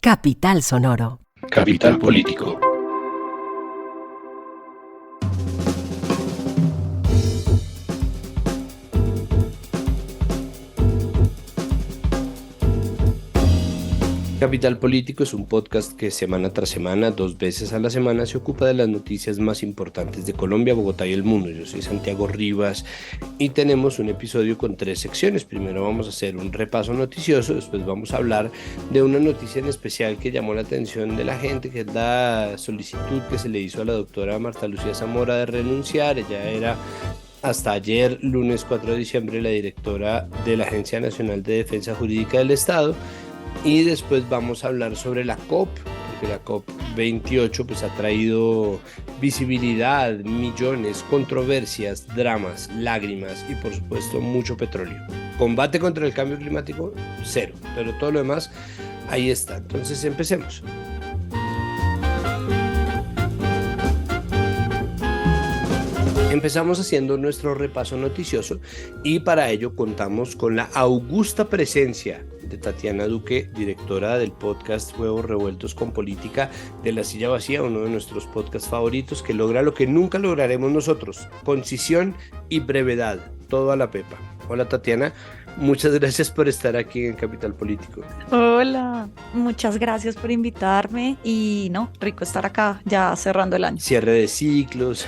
Capital Sonoro. Capital Político. Capital Político es un podcast que semana tras semana, 2 veces a la semana, se ocupa de las noticias más importantes de Colombia, Bogotá y el mundo. Yo soy Santiago Rivas y tenemos un episodio con 3 secciones. Primero vamos a hacer un repaso noticioso, después vamos a hablar de una noticia en especial que llamó la atención de la gente, que es la solicitud que se le hizo a la doctora Marta Lucía Zamora de renunciar. Ella era hasta ayer, lunes 4 de diciembre, la directora de la Agencia Nacional de Defensa Jurídica del Estado. Y después vamos a hablar sobre la COP, porque la COP28 pues ha traído visibilidad, millones, controversias, dramas, lágrimas y por supuesto mucho petróleo. Combate contra el cambio climático, cero, pero todo lo demás ahí está. Entonces empecemos. Empezamos haciendo nuestro repaso noticioso y para ello contamos con la augusta presencia de Tatiana Duque, directora del podcast Huevos Revueltos con Política, de La Silla Vacía, uno de nuestros podcasts favoritos, que logra lo que nunca lograremos nosotros: concisión y brevedad, todo a la pepa. Hola Tatiana, muchas gracias por estar aquí en Capital Político. Hola, muchas gracias por invitarme y rico estar acá ya cerrando el año. Cierre de ciclos.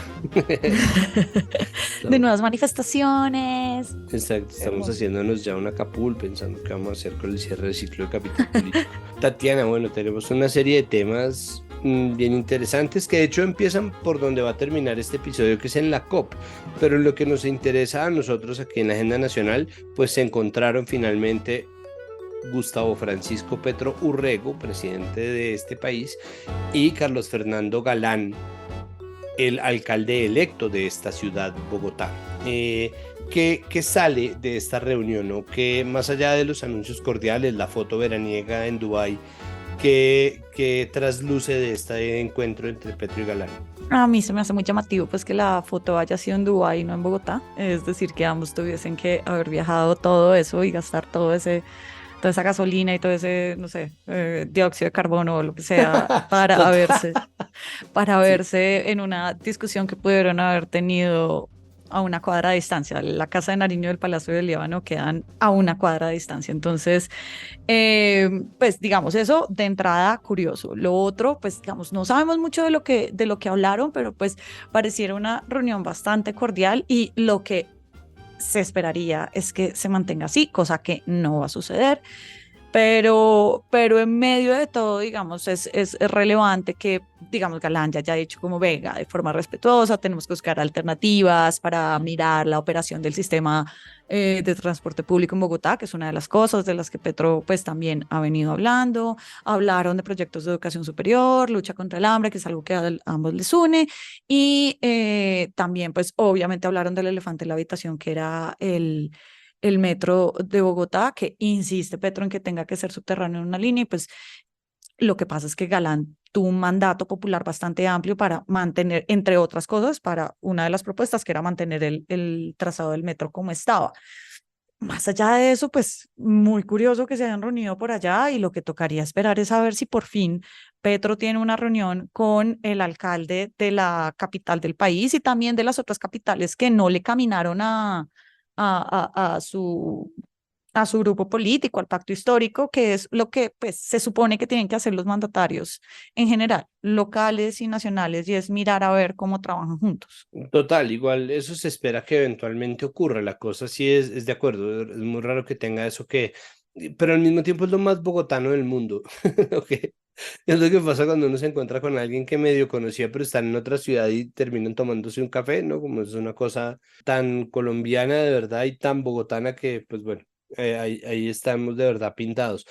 De nuevas manifestaciones. Exacto, estamos haciéndonos ya una capul pensando qué vamos a hacer con el cierre de ciclo de Capital Político. Tatiana, bueno, tenemos una serie de temas bien interesantes que de hecho empiezan por donde va a terminar este episodio, que es en la COP, pero en lo que nos interesa a nosotros aquí en la agenda nacional, pues se encontraron finalmente Gustavo Francisco Petro Urrego, presidente de este país, y Carlos Fernando Galán, el alcalde electo de esta ciudad, Bogotá. ¿Qué sale de esta reunión, ¿no? Que más allá de los anuncios cordiales, la foto veraniega en Dubái, ¿qué trasluce de este encuentro entre Petro y Galán? A mí se me hace muy llamativo pues que la foto haya sido en Dubái y no en Bogotá, es decir, que ambos tuviesen que haber viajado todo eso y gastar toda esa gasolina y todo ese, no sé, dióxido de carbono o lo que sea para verse en una discusión que pudieron haber tenido a una cuadra de distancia. La Casa de Nariño y el Palacio del Líbano quedan a una cuadra de distancia. Entonces, pues digamos, eso de entrada curioso. Lo otro, pues digamos, no sabemos mucho de lo que hablaron, pero pues pareciera una reunión bastante cordial y lo que se esperaría es que se mantenga así, cosa que no va a suceder. Pero en medio de todo, digamos, es relevante que, digamos, Galán ya haya dicho como, venga, de forma respetuosa, tenemos que buscar alternativas para mirar la operación del sistema de transporte público en Bogotá, que es una de las cosas de las que Petro pues también ha venido hablando. Hablaron de proyectos de educación superior, lucha contra el hambre, que es algo que a ambos les une, y también pues obviamente hablaron del elefante en la habitación, que era el metro de Bogotá, que insiste Petro en que tenga que ser subterráneo en una línea, y pues lo que pasa es que Galán tuvo un mandato popular bastante amplio para mantener, entre otras cosas, para una de las propuestas que era mantener el trazado del metro como estaba. Más allá de eso, pues muy curioso que se hayan reunido por allá, y lo que tocaría esperar es saber si por fin Petro tiene una reunión con el alcalde de la capital del país y también de las otras capitales que no le caminaron a su grupo político, al pacto histórico, que es lo que pues, se supone que tienen que hacer los mandatarios en general, locales y nacionales, y es mirar a ver cómo trabajan juntos. Total, igual eso se espera que eventualmente ocurra. La cosa sí es de acuerdo, es muy raro que tenga eso pero al mismo tiempo es lo más bogotano del mundo. Okay. Es lo que pasa cuando uno se encuentra con alguien que medio conocía pero están en otra ciudad y terminan tomándose un café, ¿no? Como es una cosa tan colombiana de verdad y tan bogotana que, pues bueno, ahí estamos de verdad pintados.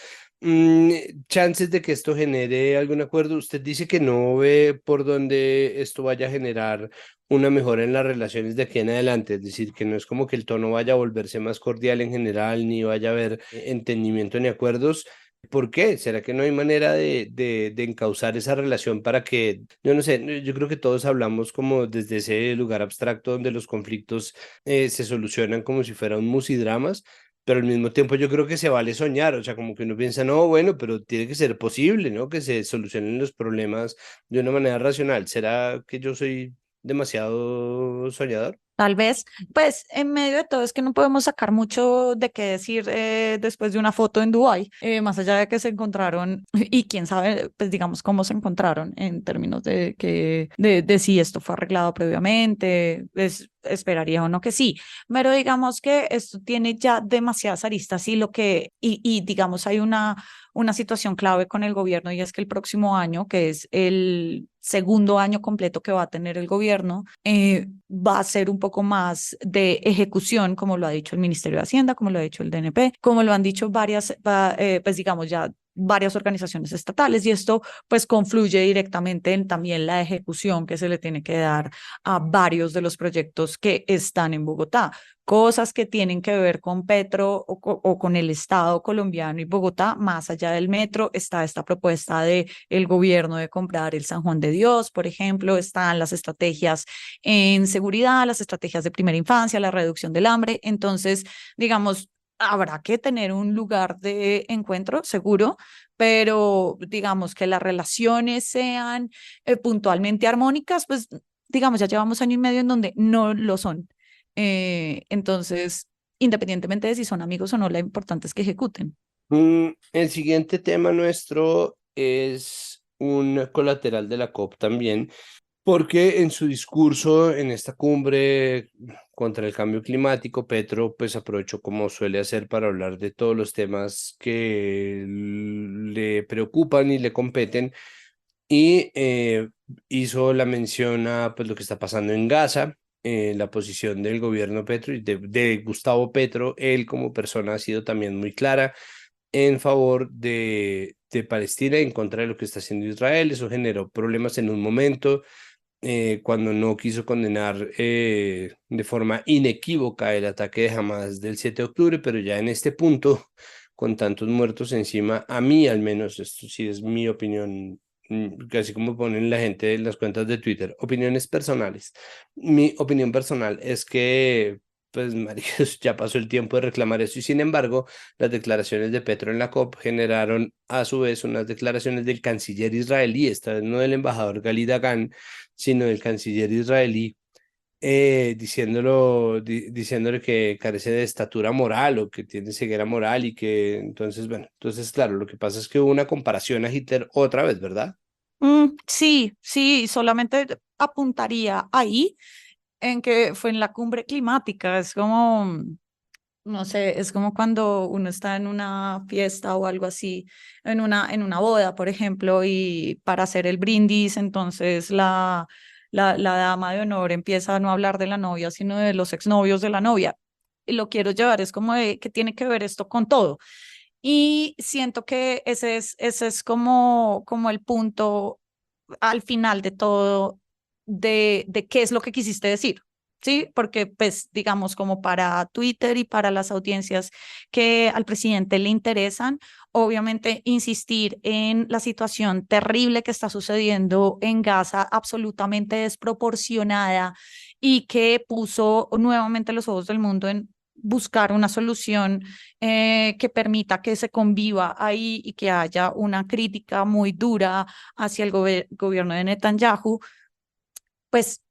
Chances de que esto genere algún acuerdo. Usted dice que no ve por dónde esto vaya a generar una mejora en las relaciones de aquí en adelante, es decir, que no es como que el tono vaya a volverse más cordial en general, ni vaya a haber entendimiento ni acuerdos. ¿Por qué? ¿Será que no hay manera de encauzar esa relación para que, yo no sé, yo creo que todos hablamos como desde ese lugar abstracto donde los conflictos se solucionan como si fueran musidramas, pero al mismo tiempo yo creo que se vale soñar, o sea, como que uno piensa, no, bueno, pero tiene que ser posible, ¿no? Que se solucionen los problemas de una manera racional. ¿Será que yo soy demasiado soñador? Tal vez, pues en medio de todo es que no podemos sacar mucho de qué decir después de una foto en Dubái, más allá de que se encontraron y quién sabe, pues digamos cómo se encontraron en términos de que de si esto fue arreglado previamente, pues esperaría o no que sí, pero digamos que esto tiene ya demasiadas aristas y y digamos hay una situación clave con el gobierno y es que el próximo año, que es el segundo año completo que va a tener el gobierno, va a ser un poco más de ejecución, como lo ha dicho el Ministerio de Hacienda, como lo ha dicho el DNP, como lo han dicho pues digamos ya varias organizaciones estatales y esto pues confluye directamente en también la ejecución que se le tiene que dar a varios de los proyectos que están en Bogotá, cosas que tienen que ver con Petro o con el Estado colombiano y Bogotá, más allá del metro, está esta propuesta de el gobierno de comprar el San Juan de Dios, por ejemplo, están las estrategias en seguridad, las estrategias de primera infancia, la reducción del hambre, entonces, digamos, habrá que tener un lugar de encuentro, seguro, pero digamos que las relaciones sean puntualmente armónicas, pues digamos, ya llevamos año y medio en donde no lo son. Entonces, independientemente de si son amigos o no, lo importante es que ejecuten. El siguiente tema nuestro es un colateral de la COP también, porque en su discurso en esta cumbre contra el cambio climático, Petro pues aprovechó como suele hacer para hablar de todos los temas que le preocupan y le competen y hizo la mención a pues lo que está pasando en Gaza. La posición del gobierno Petro y de Gustavo Petro, él como persona ha sido también muy clara en favor de Palestina, en contra de lo que está haciendo Israel. Eso generó problemas en un momento cuando no quiso condenar de forma inequívoca el ataque de Hamas del 7 de octubre, pero ya en este punto, con tantos muertos encima, a mí al menos, esto sí es mi opinión, casi como ponen la gente en las cuentas de Twitter, opiniones personales. Mi opinión personal es que pues, maricos, ya pasó el tiempo de reclamar eso y sin embargo, las declaraciones de Petro en la COP generaron a su vez unas declaraciones del canciller israelí, esta vez no del embajador Gali Dagan, sino del canciller israelí, diciéndole que carece de estatura moral o que tiene ceguera moral y que entonces, bueno, entonces claro, lo que pasa es que hubo una comparación a Hitler otra vez, ¿verdad? Sí, sí, solamente apuntaría ahí en que fue en la cumbre climática. Es como, no sé, es como cuando uno está en una fiesta o algo así, en una boda, por ejemplo, y para hacer el brindis, entonces la dama de honor empieza a no hablar de la novia, sino de los exnovios de la novia. Y lo quiero llevar, es como de que tiene que ver esto con todo. Y siento que ese es como, como el punto al final de todo de qué es lo que quisiste decir. Sí, porque pues digamos como para Twitter y para las audiencias que al presidente le interesan, obviamente insistir en la situación terrible que está sucediendo en Gaza, absolutamente desproporcionada y que puso nuevamente los ojos del mundo en buscar una solución que permita que se conviva ahí y que haya una crítica muy dura hacia el gobierno de Netanyahu, pues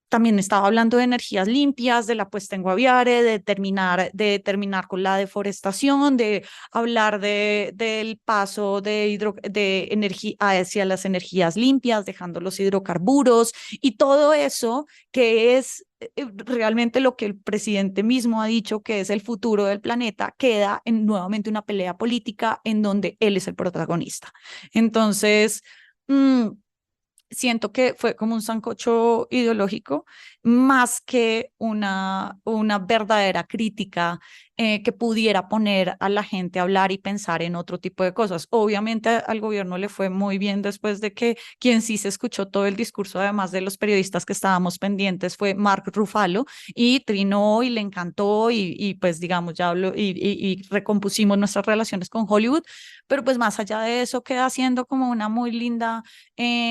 también estaba hablando de energías limpias, de la puesta en Guaviare, de terminar con la deforestación, de hablar del paso de energía hacia las energías limpias, dejando los hidrocarburos y todo eso que es realmente lo que el presidente mismo ha dicho que es el futuro del planeta, queda en nuevamente una pelea política en donde él es el protagonista. Entonces, mmm, siento que fue como un sancocho ideológico más que una verdadera crítica que pudiera poner a la gente a hablar y pensar en otro tipo de cosas. Obviamente al gobierno le fue muy bien después de que quien sí se escuchó todo el discurso, además de los periodistas que estábamos pendientes, fue Mark Ruffalo y trinó y le encantó y pues digamos ya habló y recompusimos nuestras relaciones con Hollywood, pero pues más allá de eso queda siendo como una muy linda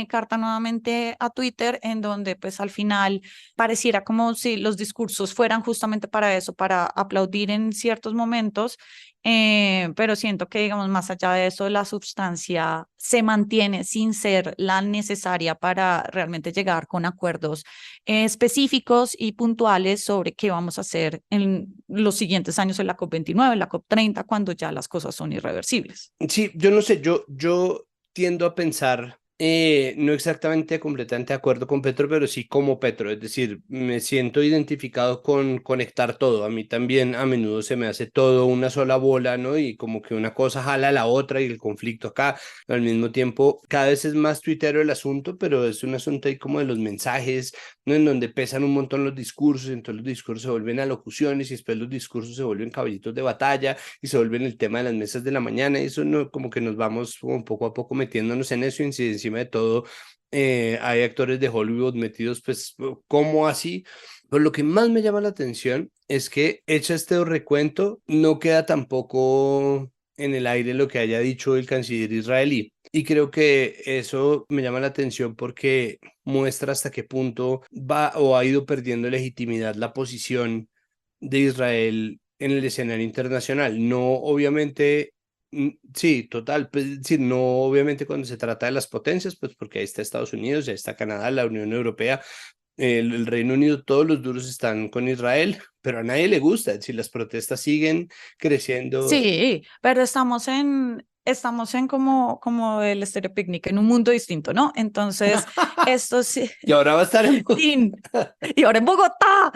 carta nuevamente a Twitter, en donde pues al final pareciera como si los discursos fueran justamente para eso, para aplaudir en ciertos momentos, pero siento que, digamos, más allá de eso, la sustancia se mantiene sin ser la necesaria para realmente llegar con acuerdos específicos y puntuales sobre qué vamos a hacer en los siguientes años en la COP29, en la COP30, cuando ya las cosas son irreversibles. Sí, yo no sé, yo tiendo a pensar, no exactamente completamente de acuerdo con Petro, pero sí como Petro, es decir, me siento identificado con conectar todo. A mí también a menudo se me hace todo una sola bola, ¿no? Y como que una cosa jala a la otra y el conflicto acá. Al mismo tiempo, cada vez es más tuitero el asunto, pero es un asunto ahí como de los mensajes, ¿no? En donde pesan un montón los discursos, entonces los discursos se vuelven alocuciones y después los discursos se vuelven caballitos de batalla y se vuelven el tema de las mesas de la mañana, y eso no, como que nos vamos como poco a poco metiéndonos en eso, y encima de todo hay actores de Hollywood metidos, pues, ¿cómo así? Pero lo que más me llama la atención es que, hecho este recuento, no queda tampoco en el aire lo que haya dicho el canciller israelí. Y creo que eso me llama la atención porque muestra hasta qué punto va o ha ido perdiendo legitimidad la posición de Israel en el escenario internacional. No, obviamente, sí, total, pues, sí, no, obviamente cuando se trata de las potencias, pues porque ahí está Estados Unidos, ahí está Canadá, la Unión Europea, el Reino Unido, todos los duros están con Israel, pero a nadie le gusta, si las protestas siguen creciendo. Sí, pero estamos en como el Estéreo Picnic, en un mundo distinto, ¿no? Entonces, esto sí, Y ahora va a estar en... sí, y ahora en Bogotá,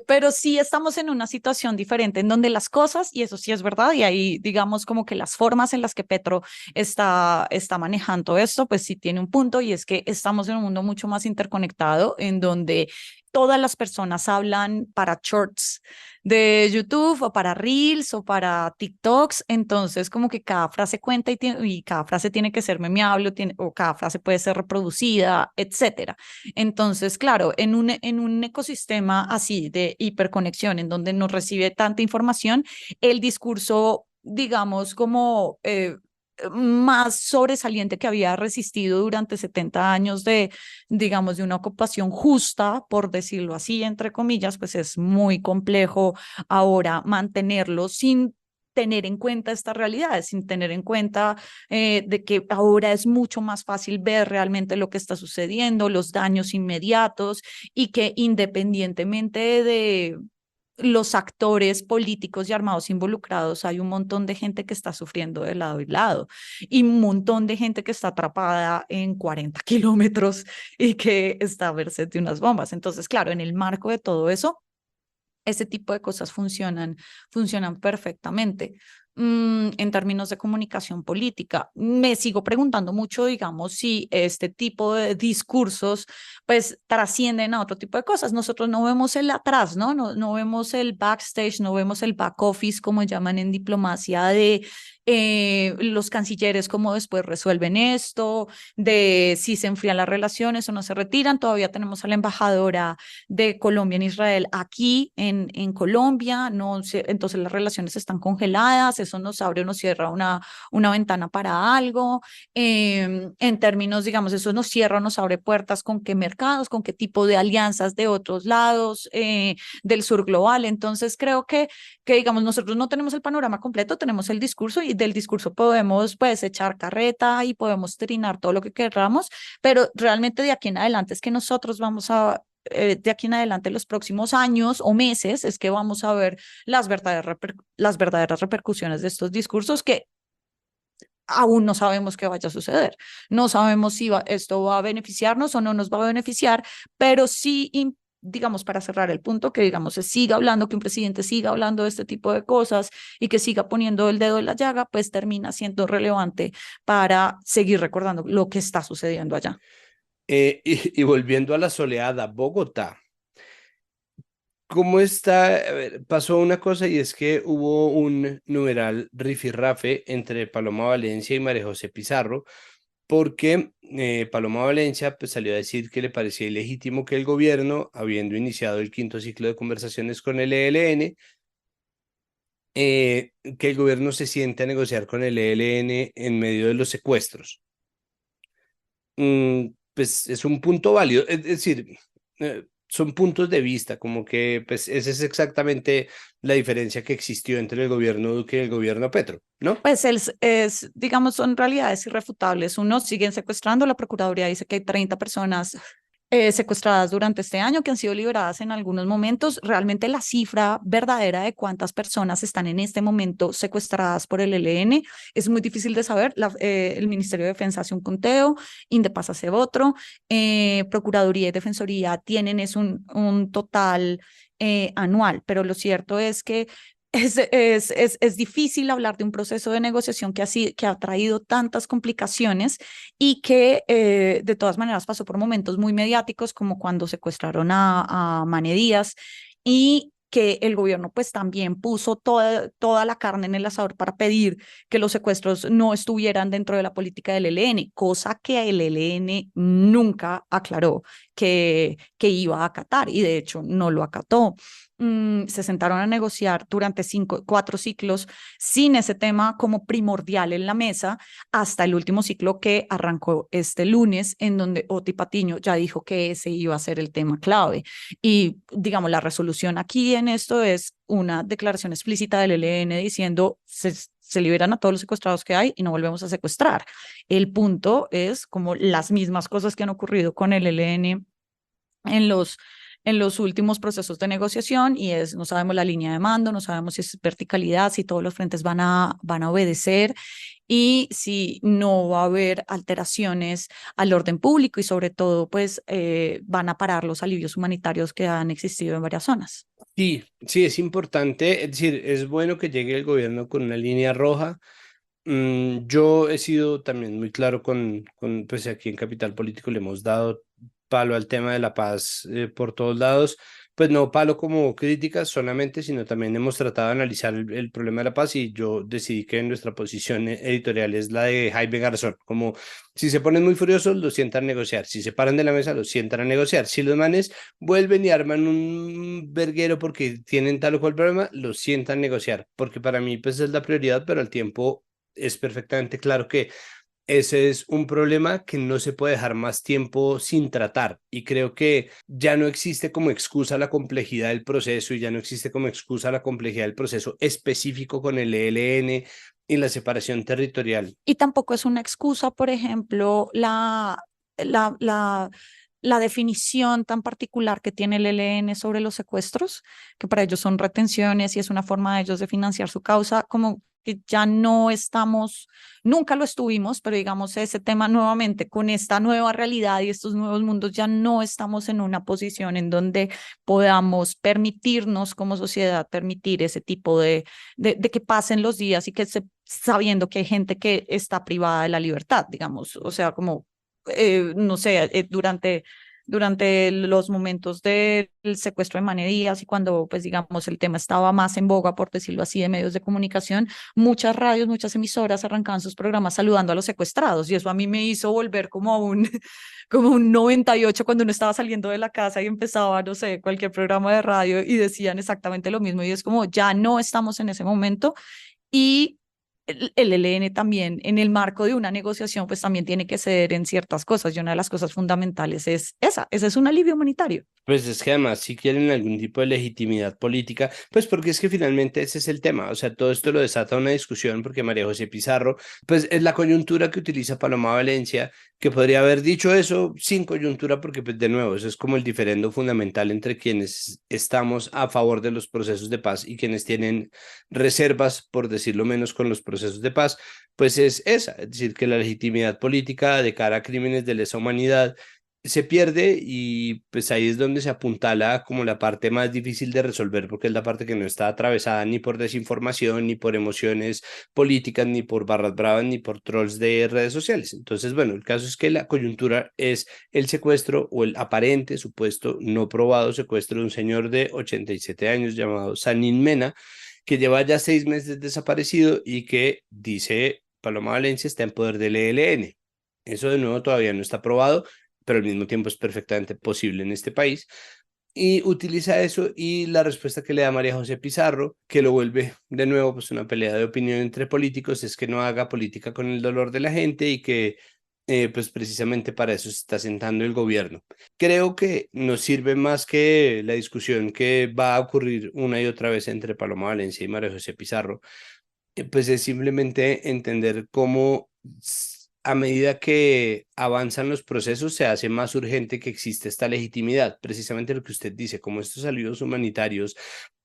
pero sí estamos en una situación diferente en donde las cosas, y eso sí es verdad, y ahí digamos como que las formas en las que Petro está manejando esto, pues sí tiene un punto, y es que estamos en un mundo mucho más interconectado, en donde todas las personas hablan para shorts de YouTube o para Reels o para TikToks, entonces como que cada frase cuenta y cada frase tiene que ser memeable o cada frase puede ser reproducida, etcétera. Entonces, claro, en un ecosistema así de hiperconexión, en donde nos recibe tanta información, el discurso, digamos, como más sobresaliente que había resistido durante 70 años de, digamos, de una ocupación justa, por decirlo así, entre comillas, pues es muy complejo ahora mantenerlo sin tener en cuenta estas realidades, sin tener en cuenta de que ahora es mucho más fácil ver realmente lo que está sucediendo, los daños inmediatos, y que independientemente de los actores políticos y armados involucrados, hay un montón de gente que está sufriendo de lado y lado, y un montón de gente que está atrapada en 40 kilómetros y que está a merced de unas bombas. Entonces, claro, en el marco de todo eso, ese tipo de cosas funcionan perfectamente. En términos de comunicación política, me sigo preguntando mucho, digamos, si este tipo de discursos pues trascienden a otro tipo de cosas. Nosotros no vemos el atrás, ¿no? No vemos el backstage, no vemos el back office, como llaman en diplomacia, de los cancilleres, cómo después resuelven esto, de si se enfrían las relaciones o no se retiran. Todavía tenemos a la embajadora de Colombia en Israel aquí en Colombia, no sé, entonces las relaciones están congeladas, eso nos abre o nos cierra una ventana para algo, en términos, digamos, eso nos cierra o nos abre puertas con qué mercados, con qué tipo de alianzas de otros lados del sur global. Entonces creo que, digamos, nosotros no tenemos el panorama completo, tenemos el discurso, y del discurso podemos pues echar carreta y podemos trinar todo lo que queramos, pero realmente de aquí en adelante es que nosotros vamos a de aquí en adelante, los próximos años o meses, es que vamos a ver las verdaderas repercusiones de estos discursos, que aún no sabemos qué vaya a suceder. No sabemos si esto va a beneficiarnos o no nos va a beneficiar, pero sí, digamos, para cerrar el punto, que digamos se siga hablando, que un presidente siga hablando de este tipo de cosas y que siga poniendo el dedo en la llaga, pues termina siendo relevante para seguir recordando lo que está sucediendo allá. Y volviendo a la soleada, Bogotá. ¿Cómo está? A ver, pasó una cosa, y es que hubo un numeral rifirrafe entre Paloma Valencia y María José Pizarro, porque Paloma Valencia pues, salió a decir que le parecía ilegítimo que el gobierno, habiendo iniciado el quinto ciclo de conversaciones con el ELN, que el gobierno se siente a negociar con el ELN en medio de los secuestros. Pues es un punto válido, es decir, son puntos de vista, como que pues esa es exactamente la diferencia que existió entre el gobierno Duque y el gobierno Petro, ¿no? Pues digamos, son realidades irrefutables. Uno, siguen secuestrando, la Procuraduría dice que hay 30 personas secuestradas durante este año que han sido liberadas en algunos momentos. Realmente la cifra verdadera de cuántas personas están en este momento secuestradas por el ELN es muy difícil de saber. El Ministerio de Defensa hace un conteo, Indepaz hace otro, Procuraduría y Defensoría tienen un total anual, pero lo cierto es que es difícil hablar de un proceso de negociación que ha traído tantas complicaciones y que de todas maneras pasó por momentos muy mediáticos como cuando secuestraron a Mane Díaz y que el gobierno pues también puso toda la carne en el asador para pedir que los secuestros no estuvieran dentro de la política del ELN, cosa que el ELN nunca aclaró que iba a acatar y de hecho no lo acató. Se sentaron a negociar durante 4 ciclos sin ese tema como primordial en la mesa hasta el último ciclo que arrancó este lunes, en donde Oti Patiño ya dijo que ese iba a ser el tema clave. Y digamos, la resolución aquí en esto es una declaración explícita del ELN diciendo se liberan a todos los secuestrados que hay y no volvemos a secuestrar. El punto es como las mismas cosas que han ocurrido con el ELN en los últimos procesos de negociación y no sabemos la línea de mando, no sabemos si es verticalidad, si todos los frentes van a obedecer y si no va a haber alteraciones al orden público y sobre todo pues van a parar los alivios humanitarios que han existido en varias zonas. Sí, sí, es importante, es decir, es bueno que llegue el gobierno con una línea roja. Yo he sido también muy claro pues aquí en Capital Político le hemos dado palo al tema de la paz por todos lados, pues no palo como críticas solamente, sino también hemos tratado de analizar el problema de la paz y yo decidí que nuestra posición editorial es la de Jaime Garzón, como si se ponen muy furiosos, los sientan a negociar, si se paran de la mesa, los sientan a negociar, si los manes vuelven y arman un verguero porque tienen tal o cual problema, los sientan a negociar, porque para mí pues es la prioridad, pero al tiempo es perfectamente claro que ese es un problema que no se puede dejar más tiempo sin tratar y creo que ya no existe como excusa la complejidad del proceso y ya no existe como excusa la complejidad del proceso específico con el ELN y la separación territorial. Y tampoco es una excusa, por ejemplo, la, la, la definición tan particular que tiene el ELN sobre los secuestros, que para ellos son retenciones y es una forma de ellos de financiar su causa, como que ya no estamos, nunca lo estuvimos, pero digamos ese tema nuevamente, con esta nueva realidad y estos nuevos mundos, ya no estamos en una posición en donde podamos permitirnos como sociedad, permitir ese tipo de que pasen los días y que sabiendo que hay gente que está privada de la libertad, digamos, o sea, como, no sé, durante los momentos del secuestro de Mane Díaz y cuando, pues, digamos, el tema estaba más en boga, por decirlo así, de medios de comunicación, muchas radios, muchas emisoras arrancaban sus programas saludando a los secuestrados y eso a mí me hizo volver como a como un 98 cuando uno estaba saliendo de la casa y empezaba, no sé, cualquier programa de radio y decían exactamente lo mismo y es como, ya no estamos en ese momento y el ELN también, en el marco de una negociación, pues también tiene que ceder en ciertas cosas y una de las cosas fundamentales es ese es un alivio humanitario. Pues es que además si quieren algún tipo de legitimidad política, pues porque es que finalmente ese es el tema, o sea, todo esto lo desata una discusión porque María José Pizarro, pues es la coyuntura que utiliza Paloma Valencia, que podría haber dicho eso sin coyuntura porque pues de nuevo, eso es como el diferendo fundamental entre quienes estamos a favor de los procesos de paz y quienes tienen reservas, por decirlo menos, con los procesos de paz, pues es esa, es decir, que la legitimidad política de cara a crímenes de lesa humanidad se pierde y pues ahí es donde se apuntala como la parte más difícil de resolver porque es la parte que no está atravesada ni por desinformación, ni por emociones políticas, ni por barras bravas, ni por trolls de redes sociales. Entonces, bueno, el caso es que la coyuntura es el secuestro o el aparente, supuesto, no probado secuestro de un señor de 87 años llamado Sanín Mena, que lleva ya 6 meses desaparecido y que dice Paloma Valencia está en poder del ELN. Eso de nuevo todavía no está probado, pero al mismo tiempo es perfectamente posible en este país. Y utiliza eso y la respuesta que le da María José Pizarro, que lo vuelve de nuevo pues una pelea de opinión entre políticos, es que no haga política con el dolor de la gente y que pues precisamente para eso se está sentando el gobierno. Creo que nos sirve más que la discusión que va a ocurrir una y otra vez entre Paloma Valencia y María José Pizarro, pues es simplemente entender cómo a medida que avanzan los procesos se hace más urgente que existe esta legitimidad. Precisamente lo que usted dice, como estos saludos humanitarios,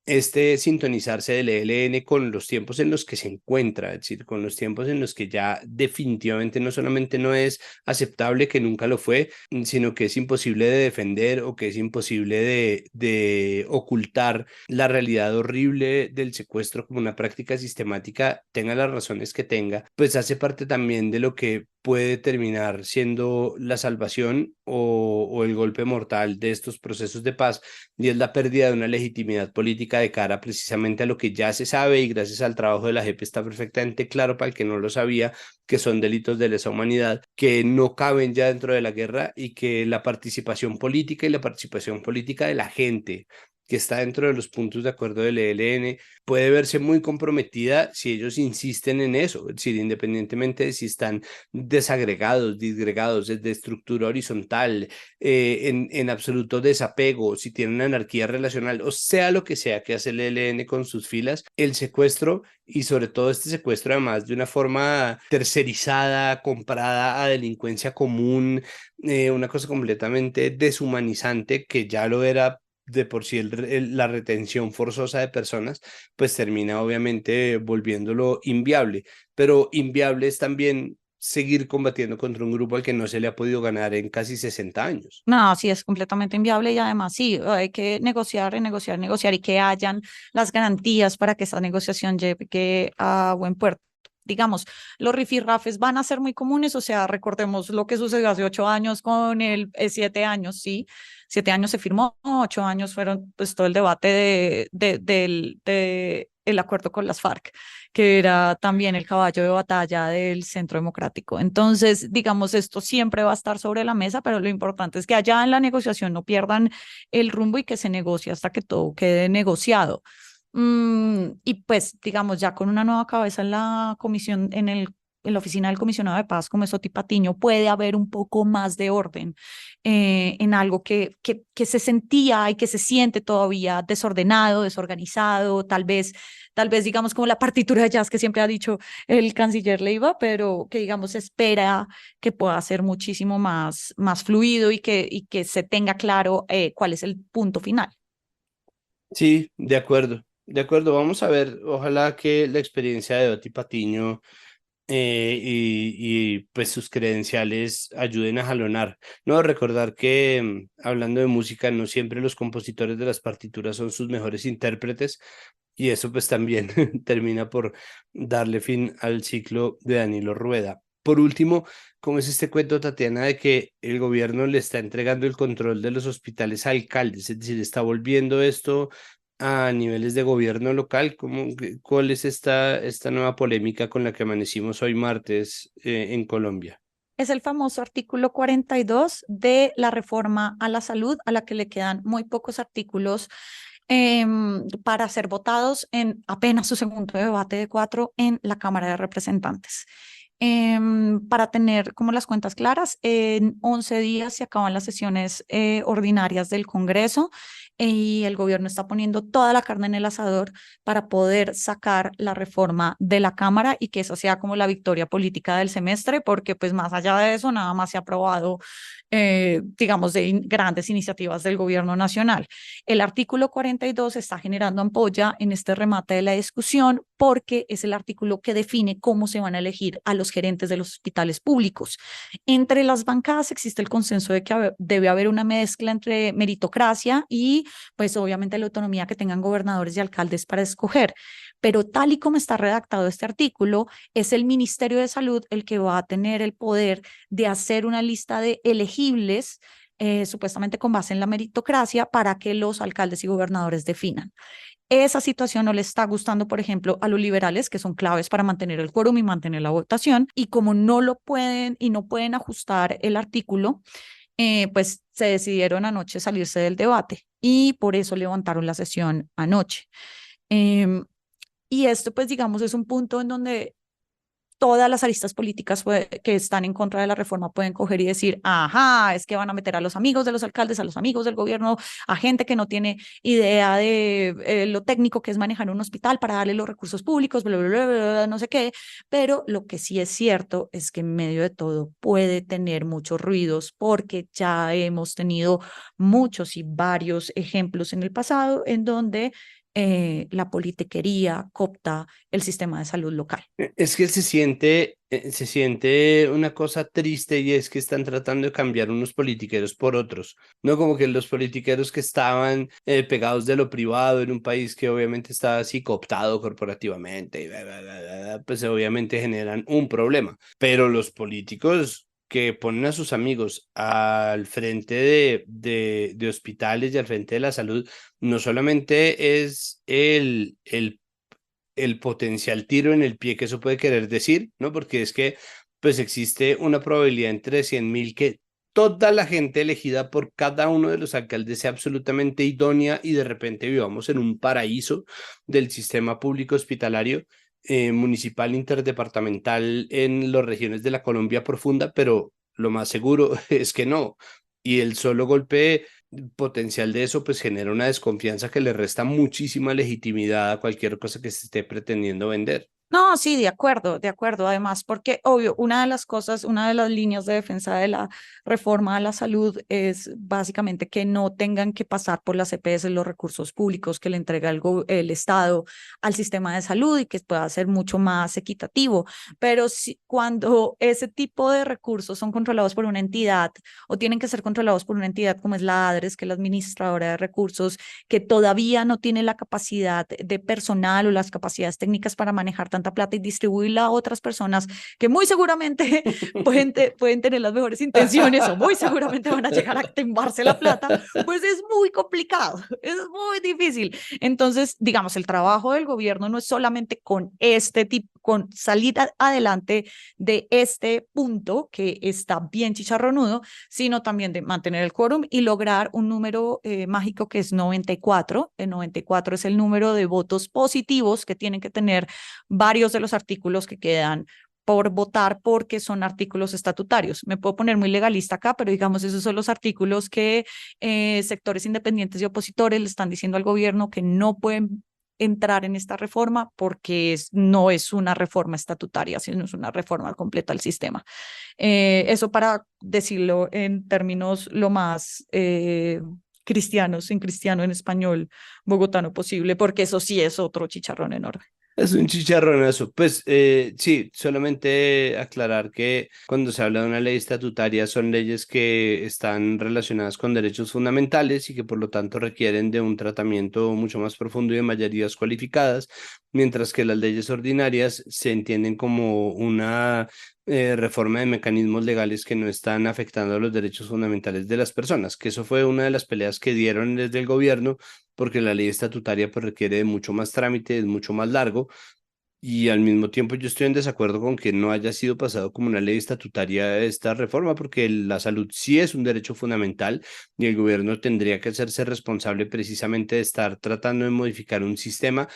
este sintonizarse del ELN con los tiempos en los que se encuentra, es decir, con los tiempos en los que ya definitivamente no solamente no es aceptable, que nunca lo fue, sino que es imposible de defender o que es imposible de ocultar la realidad horrible del secuestro como una práctica sistemática, tenga las razones que tenga, pues hace parte también de lo que puede terminar siendo la salvación o el golpe mortal de estos procesos de paz, y es la pérdida de una legitimidad política de cara precisamente a lo que ya se sabe y gracias al trabajo de la JEP está perfectamente claro para el que no lo sabía, que son delitos de lesa humanidad, que no caben ya dentro de la guerra y que la participación política y la participación política de la gente que está dentro de los puntos de acuerdo del ELN puede verse muy comprometida si ellos insisten en eso, es decir, independientemente de si están desagregados, disgregados desde estructura horizontal, en absoluto desapego, si tienen anarquía relacional, o sea lo que sea que hace el ELN con sus filas, el secuestro y sobre todo este secuestro además de una forma tercerizada, comprada a delincuencia común, una cosa completamente deshumanizante que ya lo era de por sí la retención forzosa de personas, pues termina obviamente volviéndolo inviable, pero inviable es también seguir combatiendo contra un grupo al que no se le ha podido ganar en casi 60 años. No, sí, es completamente inviable y además sí, hay que negociar, negociar, negociar y que hayan las garantías para que esa negociación llegue a buen puerto. Digamos, los rifirrafes van a ser muy comunes, o sea, recordemos lo que sucedió hace 8 años con el 7 años, sí, 7 años se firmó, 8 años fueron pues todo el debate de el acuerdo con las FARC, que era también el caballo de batalla del Centro Democrático. Entonces, digamos, esto siempre va a estar sobre la mesa, pero lo importante es que allá en la negociación no pierdan el rumbo y que se negocie hasta que todo quede negociado. Y pues, digamos, ya con una nueva cabeza en la comisión, en la oficina del comisionado de paz, como es Oti Patiño, puede haber un poco más de orden en algo que se sentía y que se siente todavía desordenado, desorganizado, tal vez, digamos, como la partitura de jazz que siempre ha dicho el canciller Leiva, pero que, digamos, se espera que pueda ser muchísimo más fluido y que se tenga claro cuál es el punto final. Sí, de acuerdo. De acuerdo, vamos a ver, ojalá que la experiencia de Oti Patiño pues sus credenciales ayuden a jalonar. No, recordar que hablando de música, no siempre los compositores de las partituras son sus mejores intérpretes y eso pues también termina por darle fin al ciclo de Danilo Rueda. Por último, ¿cómo es este cuento, Tatiana, de que el gobierno le está entregando el control de los hospitales a alcaldes? Es decir, está volviendo esto a niveles de gobierno local. ¿Cuál es esta nueva polémica con la que amanecimos hoy martes en Colombia? Es el famoso artículo 42 de la reforma a la salud, a la que le quedan muy pocos artículos para ser votados en apenas su segundo debate de 4 en la Cámara de Representantes. Para tener como las cuentas claras, en 11 días se acaban las sesiones ordinarias del Congreso y el gobierno está poniendo toda la carne en el asador para poder sacar la reforma de la Cámara y que esa sea como la victoria política del semestre, porque pues más allá de eso, nada más se ha aprobado, digamos, grandes iniciativas del gobierno nacional. El artículo 42 está generando ampolla en este remate de la discusión porque es el artículo que define cómo se van a elegir a los gerentes de los hospitales públicos. Entre las bancadas existe el consenso de que debe haber una mezcla entre meritocracia y pues obviamente la autonomía que tengan gobernadores y alcaldes para escoger. Pero tal y como está redactado este artículo, es el Ministerio de Salud el que va a tener el poder de hacer una lista de elegibles supuestamente con base en la meritocracia para que los alcaldes y gobernadores definan. Esa situación no le está gustando, por ejemplo, a los liberales, que son claves para mantener el quórum y mantener la votación, y como no lo pueden y no pueden ajustar el artículo, pues se decidieron anoche salirse del debate y por eso levantaron la sesión anoche. Y esto, pues digamos, es un punto en donde todas las aristas políticas que están en contra de la reforma pueden coger y decir, ajá, es que van a meter a los amigos de los alcaldes, a los amigos del gobierno, a gente que no tiene idea de lo técnico que es manejar un hospital para darle los recursos públicos, bla, bla, bla, bla, bla, no sé qué, pero lo que sí es cierto es que en medio de todo puede tener muchos ruidos porque ya hemos tenido muchos y varios ejemplos en el pasado en donde la politiquería coopta el sistema de salud local. Es que se siente una cosa triste y es que están tratando de cambiar unos politiqueros por otros, no como que los politiqueros que estaban pegados de lo privado en un país que obviamente estaba así cooptado corporativamente, y pues obviamente generan un problema, pero los políticos que ponen a sus amigos al frente de hospitales y al frente de la salud, no solamente es el potencial tiro en el pie que eso puede querer decir, ¿no? Porque es que pues existe una probabilidad entre 100.000 que toda la gente elegida por cada uno de los alcaldes sea absolutamente idónea y de repente vivamos en un paraíso del sistema público hospitalario municipal interdepartamental en las regiones de la Colombia profunda, pero lo más seguro es que no. Y el solo golpe potencial de eso pues genera una desconfianza que le resta muchísima legitimidad a cualquier cosa que se esté pretendiendo vender. No, sí, de acuerdo, además, porque obvio, una de las cosas, una de las líneas de defensa de la reforma a la salud es básicamente que no tengan que pasar por las EPS los recursos públicos que le entrega el Estado al sistema de salud y que pueda ser mucho más equitativo. Pero si, cuando ese tipo de recursos son controlados por una entidad o tienen que ser controlados por una entidad como es la ADRES, que es la administradora de recursos, que todavía no tiene la capacidad de personal o las capacidades técnicas para manejar tanta plata y distribuirla a otras personas que muy seguramente pueden tener las mejores intenciones o muy seguramente van a llegar a timbarse la plata, pues es muy complicado, es muy difícil. Entonces, digamos, el trabajo del gobierno no es solamente con este tipo, con salir adelante de este punto que está bien chicharronudo, sino también de mantener el quórum y lograr un número mágico que es 94. El 94 es el número de votos positivos que tienen que tener varios de los artículos que quedan por votar porque son artículos estatutarios. Me puedo poner muy legalista acá, pero digamos, esos son los artículos que sectores independientes y opositores le están diciendo al gobierno que no pueden entrar en esta reforma porque no es una reforma estatutaria, sino es una reforma completa al sistema. Eso para decirlo en términos lo más cristianos, en cristiano, en español, bogotano posible, porque eso sí es otro chicharrón enorme. Es un chicharronazo. Pues sí, solamente aclarar que cuando se habla de una ley estatutaria son leyes que están relacionadas con derechos fundamentales y que por lo tanto requieren de un tratamiento mucho más profundo y de mayorías cualificadas, mientras que las leyes ordinarias se entienden como una reforma de mecanismos legales que no están afectando a los derechos fundamentales de las personas, que eso fue una de las peleas que dieron desde el gobierno porque la ley estatutaria pues requiere de mucho más trámite, es mucho más largo y al mismo tiempo yo estoy en desacuerdo con que no haya sido pasado como una ley estatutaria esta reforma porque la salud sí es un derecho fundamental y el gobierno tendría que hacerse responsable precisamente de estar tratando de modificar un sistema,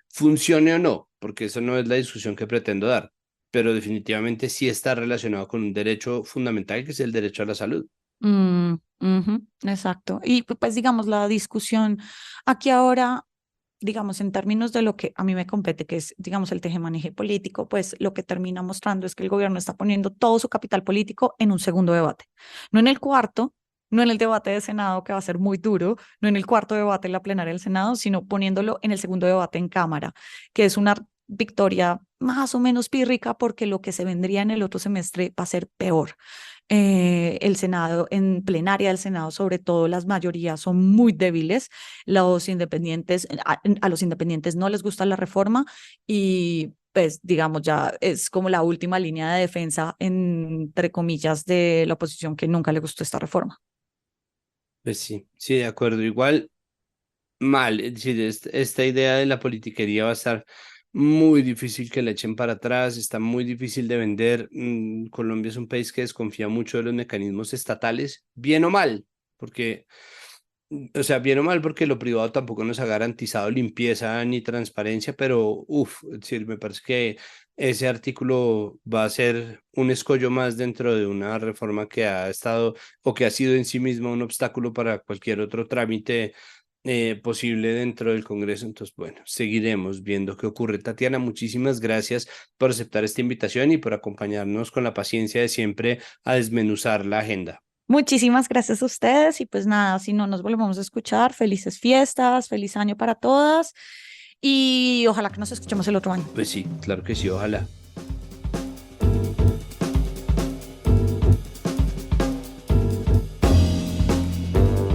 funcione o no, porque esa no es la discusión que pretendo dar, pero definitivamente sí está relacionado con un derecho fundamental que es el derecho a la salud. Exacto. Y pues digamos, la discusión aquí ahora, digamos, en términos de lo que a mí me compete, que es, digamos, el tejemaneje político, pues lo que termina mostrando es que el gobierno está poniendo todo su capital político en un segundo debate, no en el cuarto, no en el debate de Senado, que va a ser muy duro, no en el cuarto debate en la plenaria del Senado, sino poniéndolo en el segundo debate en Cámara, que es una victoria más o menos pírrica porque lo que se vendría en el otro semestre va a ser peor. El Senado, en plenaria del Senado, sobre todo, las mayorías son muy débiles. Los independientes, a los independientes no les gusta la reforma y pues digamos ya es como la última línea de defensa, entre comillas, de la oposición que nunca le gustó esta reforma. Pues sí, sí, de acuerdo. Igual mal, es decir, esta idea de la politiquería va a estar muy difícil que la echen para atrás, está muy difícil de vender. Colombia es un país que desconfía mucho de los mecanismos estatales, bien o mal, porque O sea, bien o mal, porque lo privado tampoco nos ha garantizado limpieza ni transparencia, pero uff, sí, me parece que ese artículo va a ser un escollo más dentro de una reforma que ha estado o que ha sido en sí misma un obstáculo para cualquier otro trámite posible dentro del Congreso. Entonces, bueno, seguiremos viendo qué ocurre. Tatiana, muchísimas gracias por aceptar esta invitación y por acompañarnos con la paciencia de siempre a desmenuzar la agenda. Muchísimas gracias a ustedes y pues nada, si no nos volvemos a escuchar, felices fiestas, feliz año para todas y ojalá que nos escuchemos el otro año. Pues sí, claro que sí, ojalá.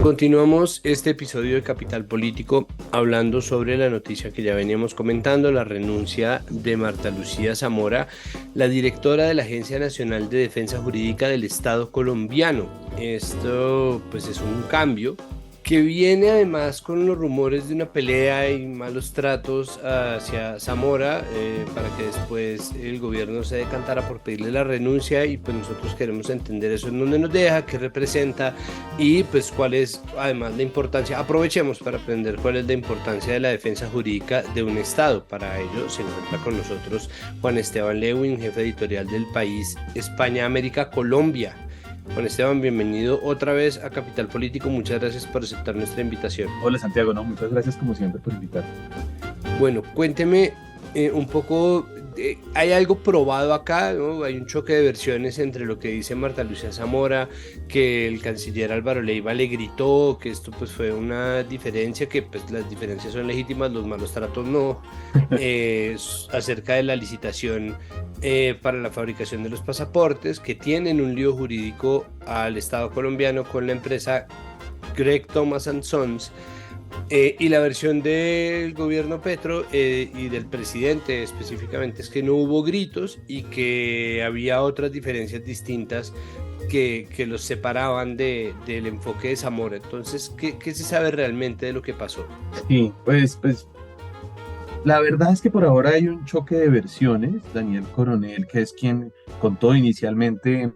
Continuamos este episodio de Capital Político hablando sobre la noticia que ya veníamos comentando, la renuncia de Marta Lucía Zamora, la directora de la Agencia Nacional de Defensa Jurídica del Estado colombiano. Esto pues es un cambio que viene además con los rumores de una pelea y malos tratos hacia Zamora para que después el gobierno se decantara por pedirle la renuncia y pues nosotros queremos entender eso en dónde nos deja, qué representa y pues cuál es además la importancia. Aprovechemos para aprender cuál es la importancia de la defensa jurídica de un Estado. Para ello se encuentra con nosotros Juan Esteban Lewin, jefe editorial del País España, América, Colombia. Juan Esteban, bienvenido otra vez a Capital Político. Muchas gracias por aceptar nuestra invitación. Hola Santiago, no, muchas gracias como siempre por invitarme. Bueno, cuénteme un poco, ¿hay algo probado acá? ¿No? Hay un choque de versiones entre lo que dice Marta Lucía Zamora, que el canciller Álvaro Leiva le gritó, que esto pues fue una diferencia, que pues las diferencias son legítimas, los malos tratos no, acerca de la licitación para la fabricación de los pasaportes, que tienen un lío jurídico al Estado colombiano con la empresa Greg Thomas and Sons. Y la versión del gobierno Petro y del presidente específicamente es que no hubo gritos y que había otras diferencias distintas que los separaban del enfoque de Zamora. Entonces, ¿qué se sabe realmente de lo que pasó? Sí, pues la verdad es que por ahora hay un choque de versiones. Daniel Coronel, que es quien contó inicialmente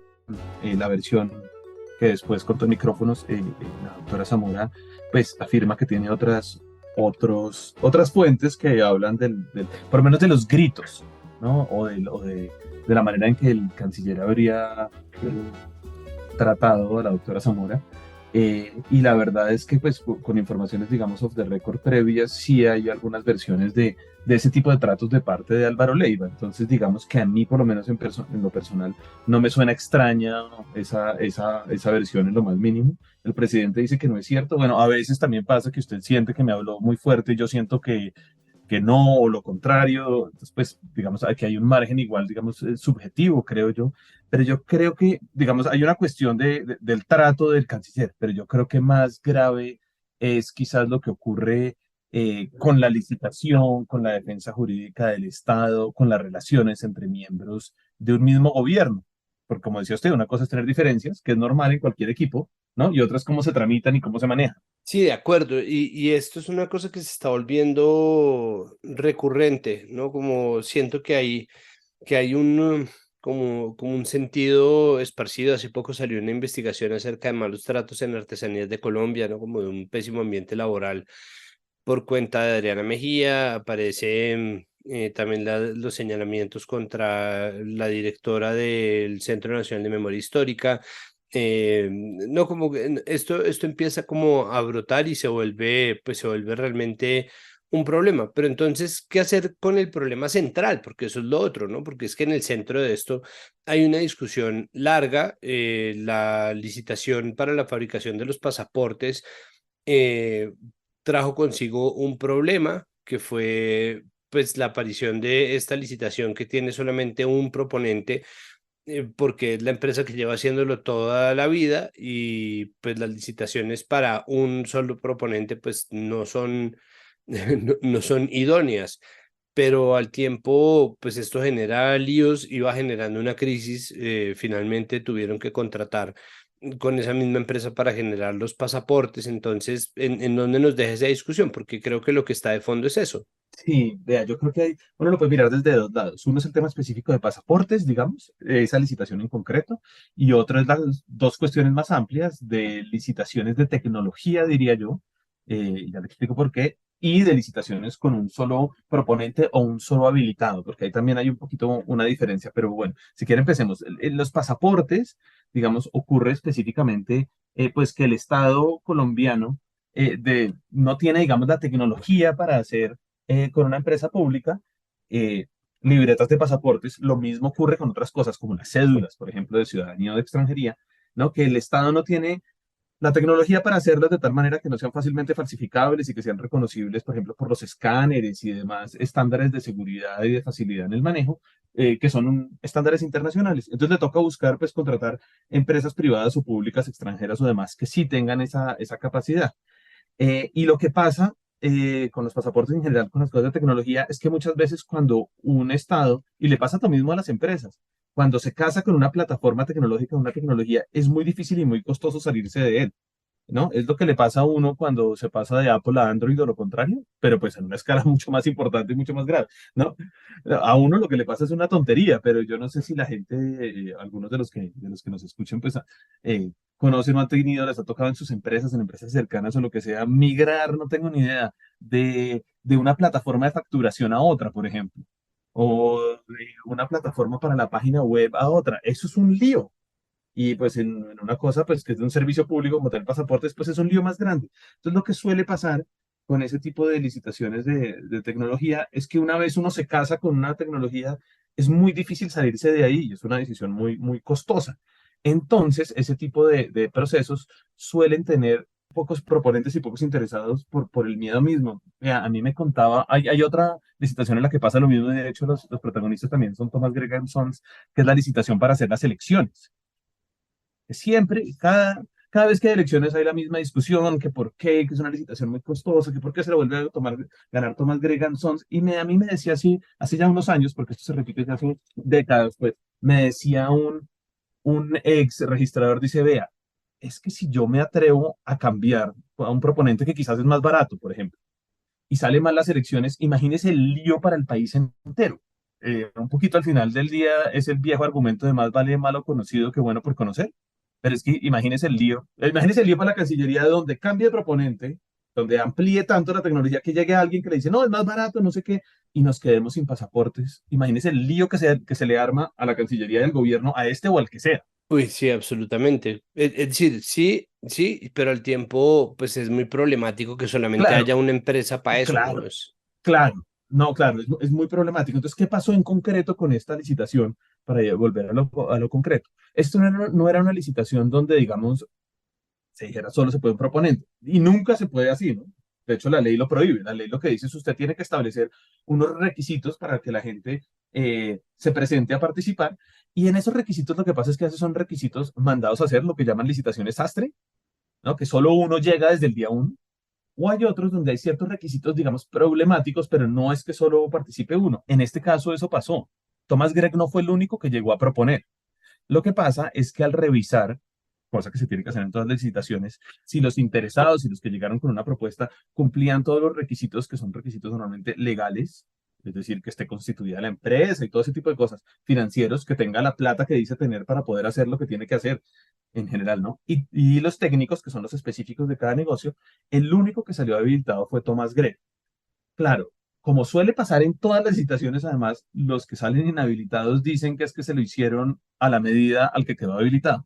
la versión que después contó en micrófonos, la doctora Zamora, pues afirma que tiene otras fuentes que hablan por lo menos de los gritos, ¿no? De la manera en que el canciller habría tratado a la doctora Zamora. Y la verdad es que pues con informaciones, digamos, off the record previas, sí hay algunas versiones de ese tipo de tratos de parte de Álvaro Leiva. Entonces, digamos que a mí, por lo menos en lo personal, no me suena extraña esa versión en lo más mínimo. El presidente dice que no es cierto. Bueno, a veces también pasa que usted siente que me habló muy fuerte y yo siento que no, o lo contrario. Entonces, pues, digamos, aquí hay un margen igual, digamos, subjetivo, creo yo, pero yo creo que, digamos, hay una cuestión del trato del canciller, pero yo creo que más grave es quizás lo que ocurre con la licitación, con la defensa jurídica del Estado, con las relaciones entre miembros de un mismo gobierno. Porque como decía usted, una cosa es tener diferencias, que es normal en cualquier equipo, ¿no? Y otra es cómo se tramitan y cómo se manejan. Sí, de acuerdo. Y esto es una cosa que se está volviendo recurrente, ¿no? Como siento que hay como un sentido esparcido. Hace poco salió una investigación acerca de malos tratos en artesanías de Colombia, ¿no? Como de un pésimo ambiente laboral por cuenta de Adriana Mejía. Aparecen también los señalamientos contra la directora del Centro Nacional de Memoria Histórica. No, como que esto empieza como a brotar y pues se vuelve realmente un problema. Pero entonces, ¿qué hacer con el problema central? Porque eso es lo otro, ¿no? Porque es que en el centro de esto hay una discusión larga. La licitación para la fabricación de los pasaportes eh, trajo consigo un problema que fue pues la aparición de esta licitación que tiene solamente un proponente porque es la empresa que lleva haciéndolo toda la vida y pues las licitaciones para un solo proponente pues no son, no son idóneas. Pero al tiempo, pues esto genera líos y va generando una crisis. Finalmente tuvieron que contratar con esa misma empresa para generar los pasaportes. Entonces, ¿en dónde nos deja esa discusión? Porque creo que lo que está de fondo es eso. Sí, vea, yo creo que uno lo puede mirar desde dos lados. Uno es el tema específico de pasaportes, digamos, esa licitación en concreto, y otro es las dos cuestiones más amplias de licitaciones de tecnología, diría yo, y ya le explico por qué, y de licitaciones con un solo proponente o un solo habilitado, porque ahí también hay un poquito una diferencia, pero bueno, si quiere empecemos. En los pasaportes, digamos, ocurre específicamente, pues que el Estado colombiano no tiene, digamos, la tecnología para hacer con una empresa pública, eh, libretas de pasaportes. Lo mismo ocurre con otras cosas como las cédulas, por ejemplo, de ciudadanía o de extranjería, ¿no? Que el Estado no tiene la tecnología para hacerlas de tal manera que no sean fácilmente falsificables y que sean reconocibles, por ejemplo, por los escáneres y demás estándares de seguridad y de facilidad en el manejo, que son estándares internacionales. Entonces le toca buscar, pues, contratar empresas privadas o públicas extranjeras o demás que sí tengan esa capacidad. Y lo que pasa con los pasaportes en general, con las cosas de tecnología, es que muchas veces cuando un Estado, y le pasa lo mismo a las empresas, cuando se casa con una plataforma tecnológica, una tecnología, es muy difícil y muy costoso salirse de él. ¿No? Es lo que le pasa a uno cuando se pasa de Apple a Android o lo contrario, pero pues en una escala mucho más importante y mucho más grave, ¿no? A uno lo que le pasa es una tontería, pero yo no sé si la gente, algunos de los que nos escuchan, pues conocen o han tenido, les ha tocado en empresas cercanas o lo que sea, migrar, no tengo ni idea, de una plataforma de facturación a otra, por ejemplo, o de una plataforma para la página web a otra. Eso es un lío. Y pues en una cosa, pues que es de un servicio público como tener pasaportes, pues es un lío más grande. Entonces lo que suele pasar con ese tipo de licitaciones de tecnología es que una vez uno se casa con una tecnología, es muy difícil salirse de ahí y es una decisión muy, muy costosa. Entonces, ese tipo de procesos suelen tener pocos proponentes y pocos interesados por el miedo mismo. Mira, a mí me contaba, hay otra licitación en la que pasa lo mismo, de hecho los protagonistas también son Thomas Gregor Sons, que es la licitación para hacer las elecciones. Siempre, cada vez que hay elecciones hay la misma discusión, que por qué, que es una licitación muy costosa, que por qué se lo vuelve a ganar Thomas Gregan Sons. Y a mí me decía así, hace ya unos años, porque esto se repite desde hace décadas, pues, me decía un ex registrador, dice, vea, es que si yo me atrevo a cambiar a un proponente que quizás es más barato, por ejemplo, y sale mal las elecciones, imagínese el lío para el país entero. Un poquito al final del día es el viejo argumento de más vale malo conocido que bueno por conocer. Pero es que imagínese el lío para la Cancillería de donde cambie de proponente, donde amplíe tanto la tecnología que llegue a alguien que le dice, no, es más barato, no sé qué, y nos quedemos sin pasaportes. Imagínese el lío que se le arma a la Cancillería del gobierno, a este o al que sea. Uy, sí, absolutamente. Es decir, sí, sí, pero al tiempo, pues es muy problemático que solamente Claro, haya una empresa para eso, ¿no? claro. Claro, no, claro, es muy problemático. Entonces, ¿qué pasó en concreto con esta licitación? Para ya volver a lo concreto. Esto no era una licitación donde, digamos, se dijera solo se puede un proponente. Y nunca se puede así, ¿no? De hecho, la ley lo prohíbe. La ley lo que dice es usted tiene que establecer unos requisitos para que la gente se presente a participar. Y en esos requisitos lo que pasa es que a veces son requisitos mandados a hacer lo que llaman licitaciones sastre, ¿no? Que solo uno llega desde el día uno. O hay otros donde hay ciertos requisitos, digamos, problemáticos, pero no es que solo participe uno. En este caso eso pasó. Thomas Gregg no fue el único que llegó a proponer. Lo que pasa es que al revisar, cosa que se tiene que hacer en todas las licitaciones, si los interesados y los que llegaron con una propuesta cumplían todos los requisitos, que son requisitos normalmente legales, es decir, que esté constituida la empresa y todo ese tipo de cosas, financieros, que tenga la plata que dice tener para poder hacer lo que tiene que hacer en general, ¿no? Y los técnicos, que son los específicos de cada negocio, el único que salió habilitado fue Thomas Gregg. Claro, como suele pasar en todas las licitaciones, además, los que salen inhabilitados dicen que es que se lo hicieron a la medida al que quedó habilitado.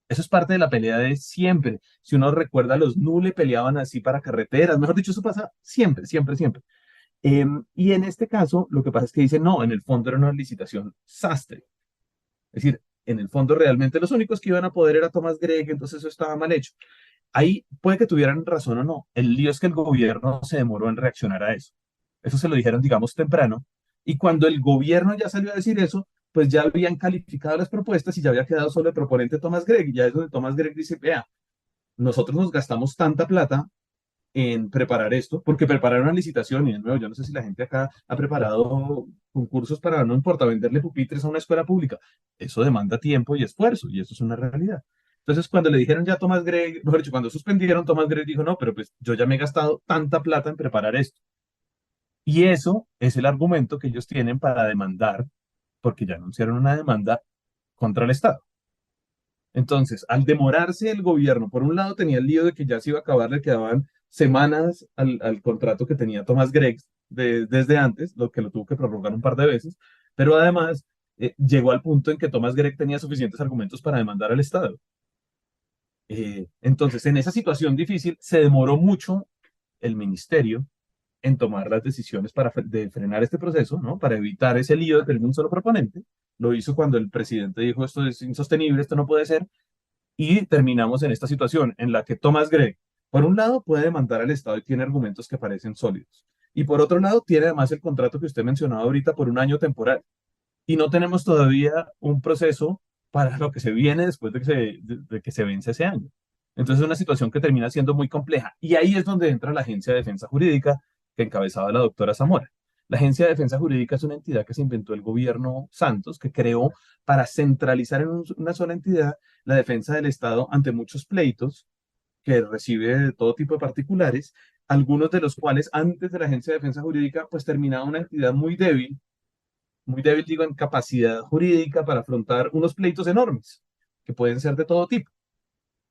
Eso es parte de la pelea de siempre. Si uno recuerda, los NULE peleaban así para carreteras. Mejor dicho, eso pasa siempre, siempre, siempre. Y en este caso, lo que pasa es que dicen, no, en el fondo era una licitación sastre. Es decir, en el fondo realmente los únicos que iban a poder era Thomas Gregg, entonces eso estaba mal hecho. Ahí puede que tuvieran razón o no. El lío es que el gobierno se demoró en reaccionar a eso. Eso se lo dijeron, digamos, temprano. Y cuando el gobierno ya salió a decir eso, pues ya habían calificado las propuestas y ya había quedado solo el proponente Thomas Gregg. Y ya es donde Thomas Gregg dice, vea, nosotros nos gastamos tanta plata en preparar esto, porque preparar una licitación, y de nuevo, yo no sé si la gente acá ha preparado concursos para, no importa, venderle pupitres a una escuela pública. Eso demanda tiempo y esfuerzo, y eso es una realidad. Entonces, cuando le dijeron ya a Thomas Gregg, mejor dicho, cuando suspendieron, Thomas Gregg dijo, no, pero pues yo ya me he gastado tanta plata en preparar esto. Y eso es el argumento que ellos tienen para demandar, porque ya anunciaron una demanda contra el Estado. Entonces, al demorarse el gobierno, por un lado tenía el lío de que ya se iba a acabar, le quedaban semanas al contrato que tenía Thomas Gregg desde antes, lo que lo tuvo que prorrogar un par de veces, pero además llegó al punto en que Thomas Gregg tenía suficientes argumentos para demandar al Estado. Entonces, en esa situación difícil, se demoró mucho el ministerio en tomar las decisiones de frenar este proceso, ¿no? Para evitar ese lío de tener un solo proponente. Lo hizo cuando el presidente dijo, esto es insostenible, esto no puede ser, y terminamos en esta situación en la que Thomas Gregg, por un lado, puede demandar al Estado y tiene argumentos que parecen sólidos. Y por otro lado, tiene además el contrato que usted mencionaba ahorita por un año temporal. Y no tenemos todavía un proceso para lo que se viene después de que se vence ese año. Entonces es una situación que termina siendo muy compleja. Y ahí es donde entra la Agencia de Defensa Jurídica que encabezaba la doctora Zamora. La Agencia de Defensa Jurídica es una entidad que se inventó el gobierno Santos, que creó para centralizar en una sola entidad la defensa del Estado ante muchos pleitos que recibe de todo tipo de particulares, algunos de los cuales antes de la Agencia de Defensa Jurídica, pues terminaba una entidad muy débil, digo, en capacidad jurídica para afrontar unos pleitos enormes, que pueden ser de todo tipo,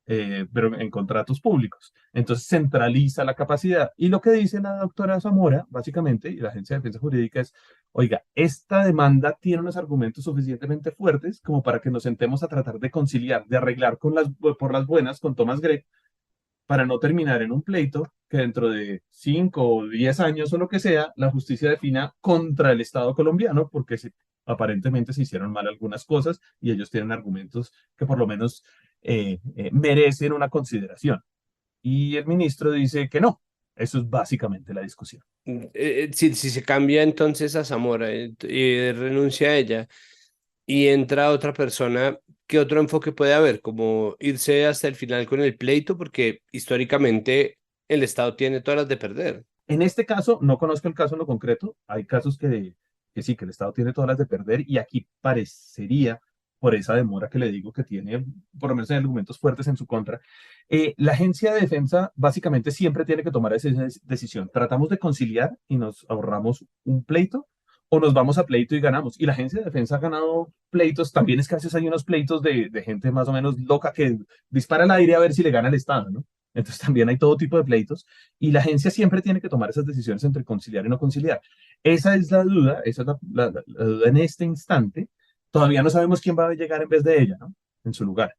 pero en contratos públicos. Entonces centraliza la capacidad. Y lo que dice la doctora Zamora, básicamente, y la Agencia de Defensa Jurídica es, oiga, esta demanda tiene unos argumentos suficientemente fuertes como para que nos sentemos a tratar de conciliar, de arreglar por las buenas con Thomas Gregg para no terminar en un pleito que dentro de 5 o 10 años o lo que sea, la justicia defina contra el Estado colombiano, porque aparentemente se hicieron mal algunas cosas y ellos tienen argumentos que por lo menos merecen una consideración. Y el ministro dice que no. Eso es básicamente la discusión. Si se cambia entonces a Zamora y renuncia a ella y entra otra persona, ¿qué otro enfoque puede haber? Como irse hasta el final con el pleito, porque históricamente el Estado tiene todas las de perder. En este caso, no conozco el caso en lo concreto. Hay casos que sí, que el Estado tiene todas las de perder y aquí parecería, por esa demora que le digo que tiene, por lo menos hay argumentos fuertes en su contra. La agencia de defensa básicamente siempre tiene que tomar esa decisión. ¿Tratamos de conciliar y nos ahorramos un pleito o nos vamos a pleito y ganamos? Y la agencia de defensa ha ganado pleitos. También es que a veces hay unos pleitos de gente más o menos loca que dispara al aire a ver si le gana el Estado, ¿no? Entonces también hay todo tipo de pleitos y la agencia siempre tiene que tomar esas decisiones entre conciliar y no conciliar. Esa es la duda, esa es la duda en este instante. Todavía no sabemos quién va a llegar en vez de ella, ¿no? En su lugar.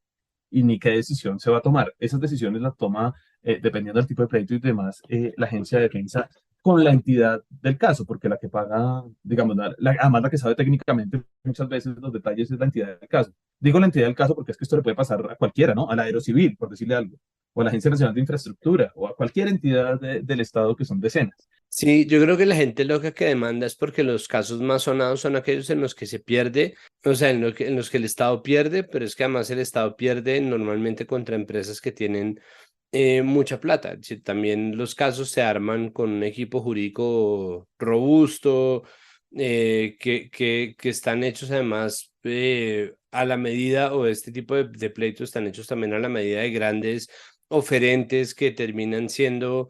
Y ni qué decisión se va a tomar. Esas decisiones las toma, dependiendo del tipo de pleito y demás, la agencia de defensa con la entidad del caso, porque la que paga, digamos, además la que sabe técnicamente muchas veces los detalles es la entidad del caso. Digo la entidad del caso porque es que esto le puede pasar a cualquiera, ¿no? A la Aerocivil, por decirle algo, o a la Agencia Nacional de Infraestructura, o a cualquier entidad del Estado que son decenas. Sí, yo creo que la gente loca que demanda es porque los casos más sonados son aquellos en los que se pierde, o sea, en los que el Estado pierde, pero es que además el Estado pierde normalmente contra empresas que tienen mucha plata. Es decir, también los casos se arman con un equipo jurídico robusto, que están hechos además a la medida, o este tipo de pleitos están hechos también a la medida de grandes oferentes que terminan siendo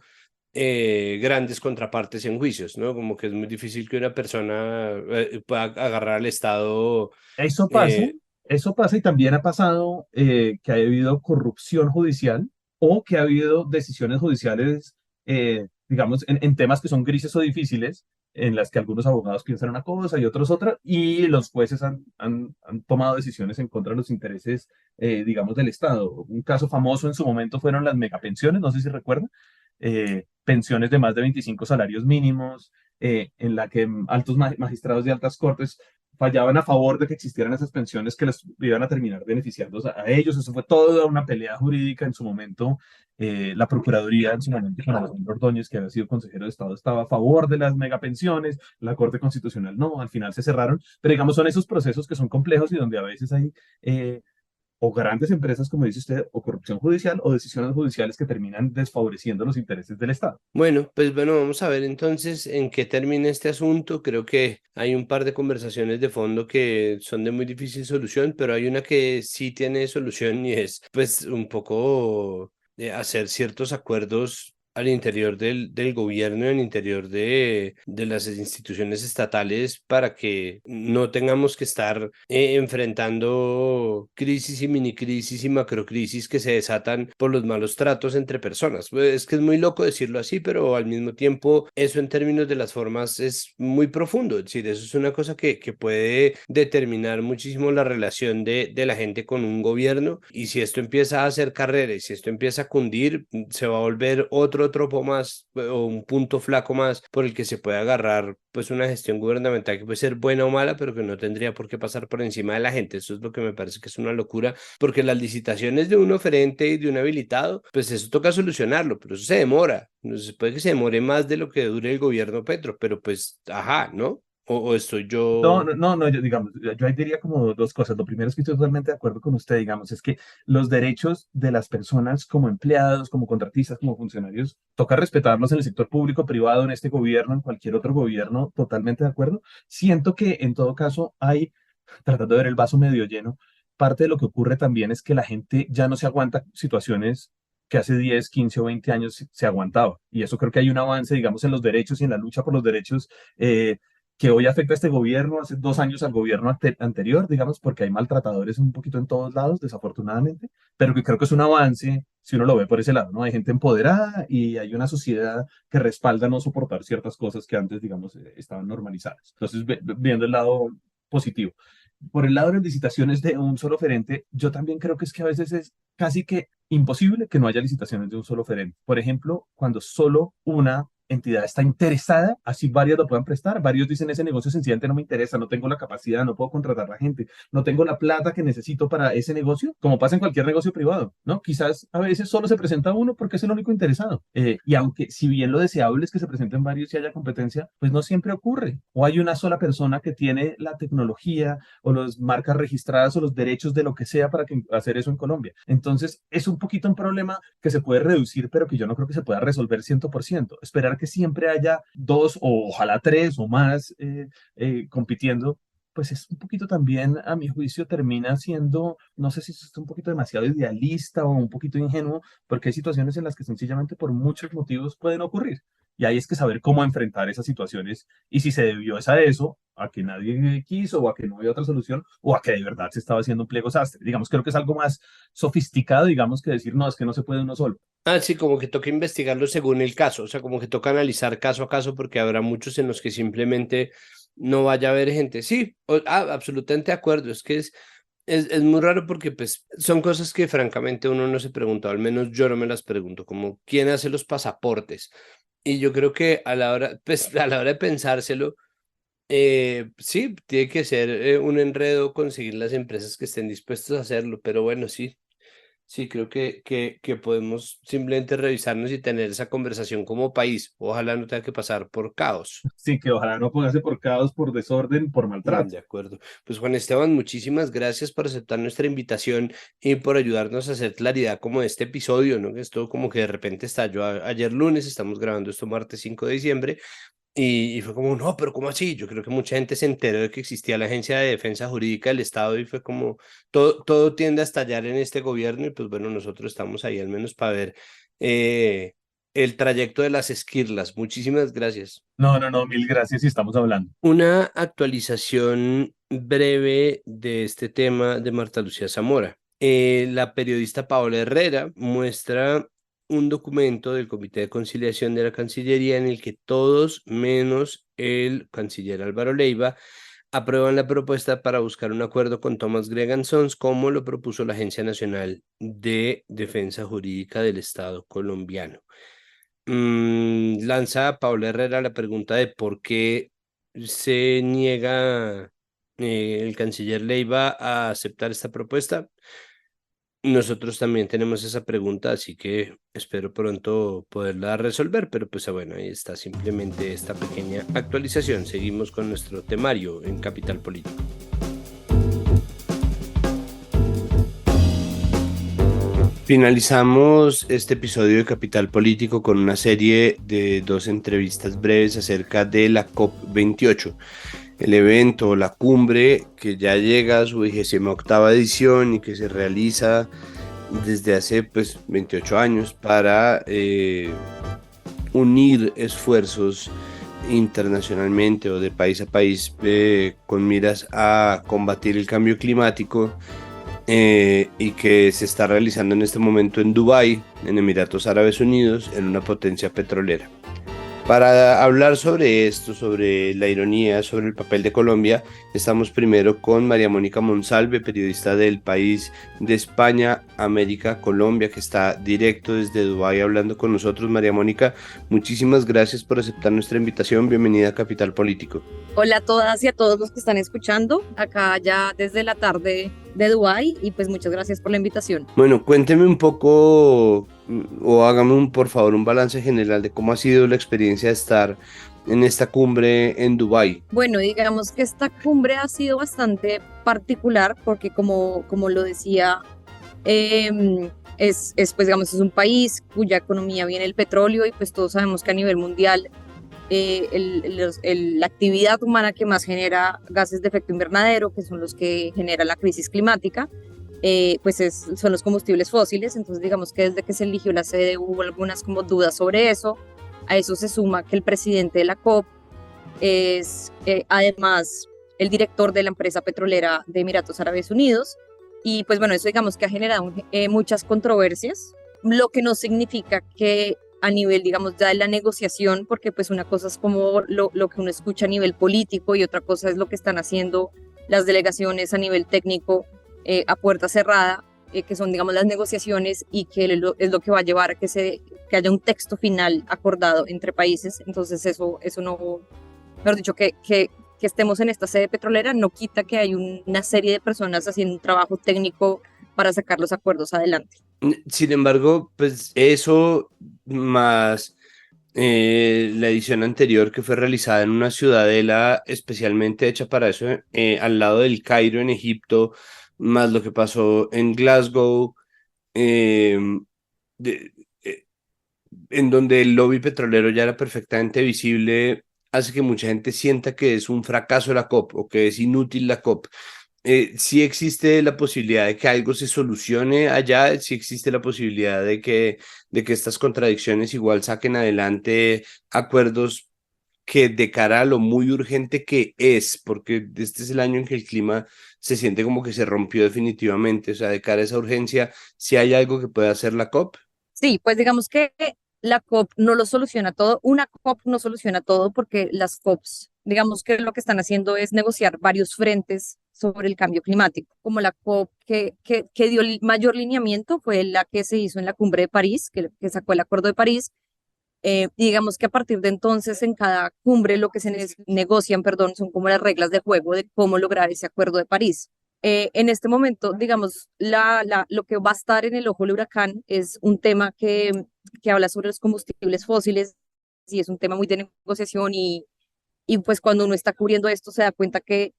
grandes contrapartes en juicios, ¿no? Como que es muy difícil que una persona pueda agarrar al Estado. Eso pasa, eh, eso pasa y también ha pasado que ha habido corrupción judicial o que ha habido decisiones judiciales, digamos, en temas que son grises o difíciles, en las que algunos abogados piensan una cosa y otros otra, y los jueces han tomado decisiones en contra de los intereses, digamos, del Estado. Un caso famoso en su momento fueron las megapensiones, no sé si recuerdan, pensiones de más de 25 salarios mínimos, en la que altos magistrados de altas cortes fallaban a favor de que existieran esas pensiones que les iban a terminar beneficiando a ellos. Eso fue toda una pelea jurídica en su momento. La Procuraduría en su momento, con Alejandro Ordóñez, que había sido consejero de Estado, estaba a favor de las megapensiones, la Corte Constitucional no, al final se cerraron, pero digamos son esos procesos que son complejos y donde a veces hay o grandes empresas, como dice usted, o corrupción judicial o decisiones judiciales que terminan desfavoreciendo los intereses del Estado. bueno, pues bueno, vamos a ver entonces en qué termina este asunto. Creo que hay un par de conversaciones de fondo que son de muy difícil solución, pero hay una que sí tiene solución y es pues un poco hacer ciertos acuerdos al interior del gobierno, al interior de las instituciones estatales, para que no tengamos que estar enfrentando crisis y mini crisis y macrocrisis que se desatan por los malos tratos entre personas. Es que es muy loco decirlo así, pero al mismo tiempo eso en términos de las formas es muy profundo. Es decir, eso es una cosa que puede determinar muchísimo la relación de la gente con un gobierno, y si esto empieza a hacer carrera y si esto empieza a cundir, se va a volver otro tropo más o un punto flaco más por el que se puede agarrar pues una gestión gubernamental que puede ser buena o mala, pero que no tendría por qué pasar por encima de la gente. Eso es lo que me parece que es una locura, porque las licitaciones de un oferente y de un habilitado, pues eso toca solucionarlo, pero eso se demora. No se puede que se demore más de lo que dure el gobierno Petro, pero pues, ajá, ¿no? O estoy No, yo... no, no, no, yo, digamos, yo ahí diría como dos cosas. Lo primero es que estoy totalmente de acuerdo con usted, digamos, es que los derechos de las personas como empleados, como contratistas, como funcionarios, toca respetarlos en el sector público, privado, en este gobierno, en cualquier otro gobierno, totalmente de acuerdo. Siento que en todo caso hay, tratando de ver el vaso medio lleno, parte de lo que ocurre también es que la gente ya no se aguanta situaciones que hace 10, 15 o 20 años se aguantaba. Y eso creo que hay un avance, digamos, en los derechos y en la lucha por los derechos. Que hoy afecta a este gobierno, hace 2 años al gobierno anterior, digamos, porque hay maltratadores un poquito en todos lados, desafortunadamente, pero que creo que es un avance si uno lo ve por ese lado, ¿no? Hay gente empoderada y hay una sociedad que respalda no soportar ciertas cosas que antes, digamos, estaban normalizadas. Entonces, viendo el lado positivo. Por el lado de las licitaciones de un solo oferente, yo también creo que es que a veces es casi que imposible que no haya licitaciones de un solo oferente. Por ejemplo, cuando solo una entidad está interesada, así varias lo puedan prestar. Varios dicen, ese negocio sencillamente no me interesa, no tengo la capacidad, no puedo contratar a la gente, no tengo la plata que necesito para ese negocio, como pasa en cualquier negocio privado, ¿no? Quizás a veces solo se presenta uno porque es el único interesado. Y aunque si bien lo deseable es que se presenten varios y haya competencia, pues no siempre ocurre. O hay una sola persona que tiene la tecnología o las marcas registradas o los derechos de lo que sea para hacer eso en Colombia. Entonces, es un poquito un problema que se puede reducir, pero que yo no creo que se pueda resolver 100%. Esperar que siempre haya dos o ojalá tres o más compitiendo, pues es un poquito también, a mi juicio, termina siendo, no sé si es un poquito demasiado idealista o un poquito ingenuo, porque hay situaciones en las que sencillamente por muchos motivos pueden ocurrir. Y ahí es que saber cómo enfrentar esas situaciones y si se debió es a eso, a que nadie quiso o a que no había otra solución o a que de verdad se estaba haciendo un pliego sastre. Digamos, creo que es algo más sofisticado, digamos, que decir, no, es que no se puede uno solo. Ah, sí, como que toca investigarlo según el caso, o sea, como que toca analizar caso a caso, porque habrá muchos en los que simplemente no vaya a haber gente. Sí, absolutamente de acuerdo, es que es muy raro porque pues son cosas que francamente uno no se pregunta, o al menos yo no me las pregunto, como quién hace los pasaportes. Y yo creo que a la hora, pues, a la hora de pensárselo, sí, tiene que ser un enredo conseguir las empresas que estén dispuestas a hacerlo, pero bueno, sí. Sí, creo que podemos simplemente revisarnos y tener esa conversación como país. Ojalá no tenga que pasar por caos. Sí, que ojalá no póngase por caos, por desorden, por maltrato. De acuerdo. Pues Juan Esteban, muchísimas gracias por aceptar nuestra invitación y por ayudarnos a hacer claridad como este episodio, ¿no? Que esto como que de repente estalló ayer lunes, estamos grabando esto martes 5 de diciembre. Y fue como, no, pero ¿cómo así? Yo creo que mucha gente se enteró de que existía la Agencia de Defensa Jurídica del Estado y fue como, todo tiende a estallar en este gobierno y pues bueno, nosotros estamos ahí al menos para ver eh, el trayecto de las esquirlas. Muchísimas gracias. No, no, no, mil gracias y estamos hablando. Una actualización breve de este tema de Marta Lucía Zamora. La periodista Paola Herrera muestra un documento del Comité de Conciliación de la Cancillería en el que todos, menos el canciller Álvaro Leiva, aprueban la propuesta para buscar un acuerdo con Thomas Gregan Sons, como lo propuso la Agencia Nacional de Defensa Jurídica del Estado colombiano. Lanza a Paula Herrera la pregunta de por qué se niega el canciller Leiva a aceptar esta propuesta. Nosotros también tenemos esa pregunta, así que espero pronto poderla resolver, pero pues bueno, ahí está simplemente esta pequeña actualización. Seguimos con nuestro temario en Capital Político. Finalizamos este episodio de Capital Político con una serie de 2 entrevistas breves acerca de la COP28, el evento, la cumbre que ya llega a su 28ª edición y que se realiza desde hace pues 28 años para unir esfuerzos internacionalmente o de país a país con miras a combatir el cambio climático y que se está realizando en este momento en Dubái, en Emiratos Árabes Unidos, en una potencia petrolera. Para hablar sobre esto, sobre la ironía, sobre el papel de Colombia, estamos primero con María Mónica Monsalve, periodista del País de España, América, Colombia, que está directo desde Dubái hablando con nosotros. María Mónica, muchísimas gracias por aceptar nuestra invitación. Bienvenida a Capital Político. Hola a todas y a todos los que están escuchando acá ya desde la tarde de Dubái y pues muchas gracias por la invitación. Bueno, cuénteme un poco o hágame por favor un balance general de cómo ha sido la experiencia de estar en esta cumbre en Dubái. Bueno, digamos que esta cumbre ha sido bastante particular porque como lo decía, pues digamos es un país cuya economía viene del petróleo y pues todos sabemos que a nivel mundial la actividad humana que más genera gases de efecto invernadero, que son los que genera la crisis climática, pues son los combustibles fósiles. Entonces digamos que desde que se eligió la sede hubo algunas como dudas sobre eso. A eso se suma que el presidente de la COP es además el director de la empresa petrolera de Emiratos Árabes Unidos, y pues bueno, eso digamos que ha generado muchas controversias, lo que no significa que a nivel, digamos, ya de la negociación, porque pues una cosa es como lo que uno escucha a nivel político y otra cosa es lo que están haciendo las delegaciones a nivel técnico a puerta cerrada, que son, digamos, las negociaciones y que es lo que va a llevar a que haya un texto final acordado entre países. Entonces eso no, mejor dicho, que estemos en esta sede petrolera no quita que hay una serie de personas haciendo un trabajo técnico para sacar los acuerdos adelante. Sin embargo, pues eso más la edición anterior que fue realizada en una ciudadela especialmente hecha para eso, al lado del Cairo en Egipto, más lo que pasó en Glasgow, eh, de, eh, en donde el lobby petrolero ya era perfectamente visible, hace que mucha gente sienta que es un fracaso la COP o que es inútil la COP. Sí existe la posibilidad de que algo se solucione allá, sí existe la posibilidad de que estas contradicciones igual saquen adelante acuerdos que de cara a lo muy urgente que es, porque este es el año en que el clima se siente como que se rompió definitivamente, o sea, de cara a esa urgencia, si hay algo que pueda hacer la COP. Sí, pues digamos que la COP no lo soluciona todo, una COP no soluciona todo porque las COPs, digamos que lo que están haciendo es negociar varios frentes sobre el cambio climático, como la COP que dio el mayor lineamiento fue la que se hizo en la cumbre de París, que sacó el Acuerdo de París, y digamos que a partir de entonces en cada cumbre lo que se negocian, perdón, son como las reglas de juego de cómo lograr ese Acuerdo de París. En este momento, digamos, lo que va a estar en el ojo del huracán es un tema que habla sobre los combustibles fósiles y es un tema muy de negociación y pues cuando uno está cubriendo esto se da cuenta que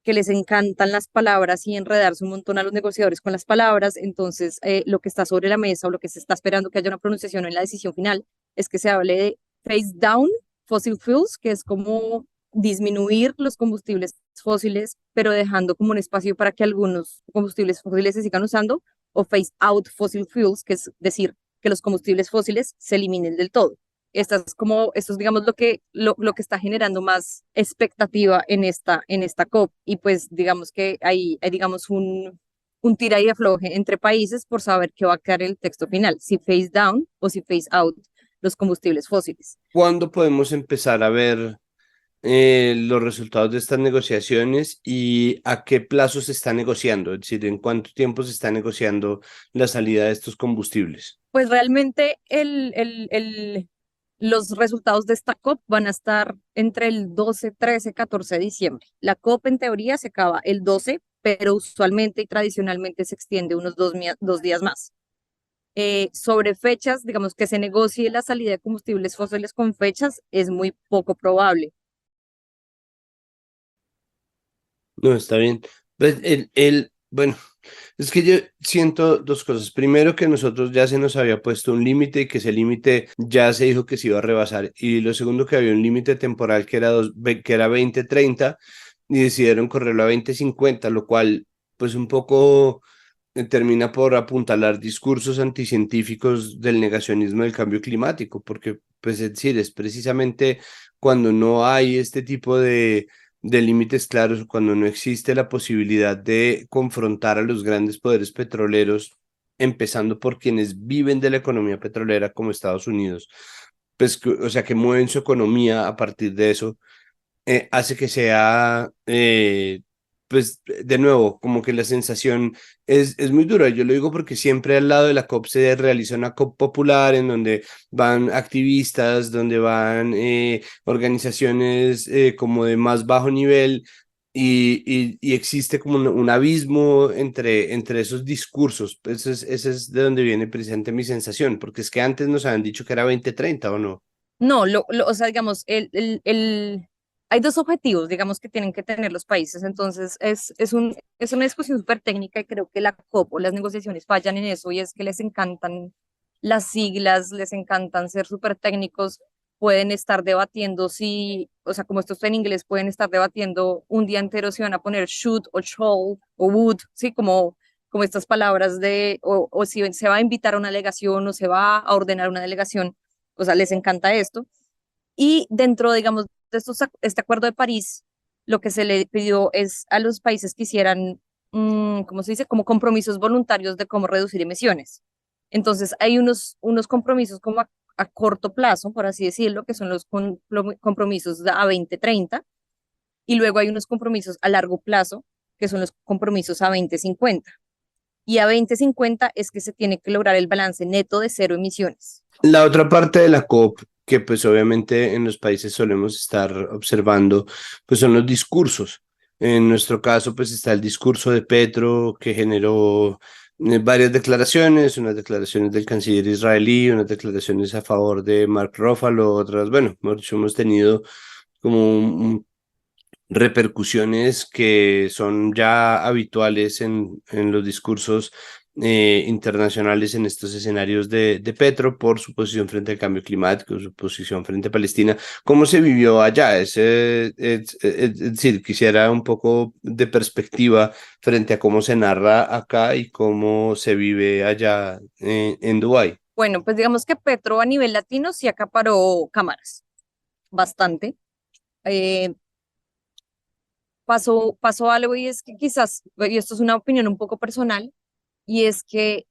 les encantan las palabras y enredarse un montón a los negociadores con las palabras. Entonces, lo que está sobre la mesa o lo que se está esperando que haya una pronunciación en la decisión final es que se hable de phase down fossil fuels, que es como disminuir los combustibles fósiles, pero dejando como un espacio para que algunos combustibles fósiles se sigan usando, o phase out fossil fuels, que es decir, que los combustibles fósiles se eliminen del todo. Esto es, digamos, lo que está generando más expectativa en esta COP. Y pues, digamos que hay digamos, un tira y afloje entre países por saber qué va a quedar el texto final, si phase down o si phase out los combustibles fósiles. ¿Cuándo podemos empezar a ver los resultados de estas negociaciones y a qué plazo se está negociando? Es decir, ¿en cuánto tiempo se está negociando la salida de estos combustibles? Pues realmente los resultados de esta COP van a estar entre el 12, 13, 14 de diciembre. La COP en teoría se acaba el 12, pero usualmente y tradicionalmente se extiende unos 2 días más. Sobre fechas, digamos que se negocie la salida de combustibles fósiles con fechas, es muy poco probable. No, está bien. Pues bueno, es que yo siento dos cosas. Primero, que nosotros ya se nos había puesto un límite y que ese límite ya se dijo que se iba a rebasar. Y lo segundo, que había un límite temporal que era 2030 y decidieron correrlo a 2050, lo cual pues un poco termina por apuntalar discursos anticientíficos del negacionismo del cambio climático, porque, pues, es decir, es precisamente cuando no hay este tipo de límites claros, cuando no existe la posibilidad de confrontar a los grandes poderes petroleros, empezando por quienes viven de la economía petrolera como Estados Unidos, pues, o sea, que mueven su economía a partir de eso, hace que sea, pues de nuevo, como que la sensación es muy dura. Yo lo digo porque siempre al lado de la COP se realiza una COP popular en donde van activistas, donde van organizaciones como de más bajo nivel. Y existe como un abismo entre esos discursos. Ese es de donde viene precisamente mi sensación, porque es que antes nos habían dicho que era 2030 ¿o no? No, o sea, digamos, hay dos objetivos, digamos, que tienen que tener los países. Entonces, es una discusión súper técnica y creo que la COP o las negociaciones fallan en eso y es que les encantan las siglas, les encantan ser súper técnicos, pueden estar debatiendo si, o sea, como esto está en inglés, pueden estar debatiendo un día entero si van a poner should o shall o would, sí, como estas palabras o si se va a invitar a una delegación o se va a ordenar una delegación, o sea, les encanta esto. Y dentro, digamos, de este acuerdo de París, lo que se le pidió es a los países que hicieran, ¿cómo se dice? Como compromisos voluntarios de cómo reducir emisiones. Entonces, hay unos compromisos como a corto plazo, por así decirlo, que son los compromisos a 2030, y luego hay unos compromisos a largo plazo, que son los compromisos a 2050. Y a 2050 es que se tiene que lograr el balance neto de cero emisiones. La otra parte de la COP, que pues obviamente en los países solemos estar observando, pues son los discursos. En nuestro caso, pues está el discurso de Petro, que generó varias declaraciones, unas declaraciones del canciller israelí, unas declaraciones a favor de Mark Ruffalo, otras, bueno, hemos tenido como repercusiones que son ya habituales en los discursos internacionales en estos escenarios de Petro por su posición frente al cambio climático, su posición frente a Palestina. ¿Cómo se vivió allá? Es decir, quisiera un poco de perspectiva frente a cómo se narra acá y cómo se vive allá en Dubái. Bueno, pues digamos que Petro a nivel latino sí acaparó cámaras, bastante. Eh, pasó algo y es que quizás, y esto es una opinión un poco personal, y es que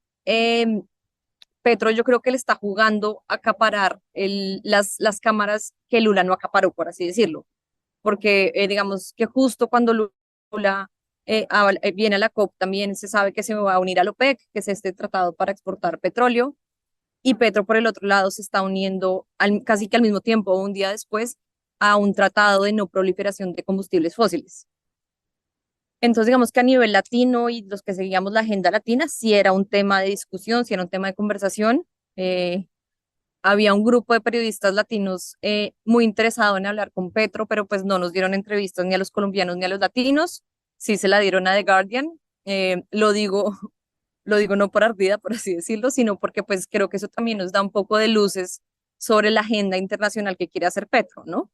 Petro yo creo que le está jugando a acaparar las cámaras que Lula no acaparó, por así decirlo, porque digamos que justo cuando Lula viene a la COP también se sabe que se va a unir al OPEC, que es este tratado para exportar petróleo, y Petro por el otro lado se está uniendo casi que al mismo tiempo, un día después, a un tratado de no proliferación de combustibles fósiles. Entonces, digamos que a nivel latino y los que seguíamos la agenda latina, sí era un tema de discusión, sí era un tema de conversación. Eh, Había un grupo de periodistas latinos muy interesado en hablar con Petro, pero pues no nos dieron entrevistas ni a los colombianos ni a los latinos. Sí se la dieron a The Guardian. Lo digo, lo digo no por ardida, por así decirlo, sino porque pues creo que eso también nos da un poco de luces sobre la agenda internacional que quiere hacer Petro, ¿no?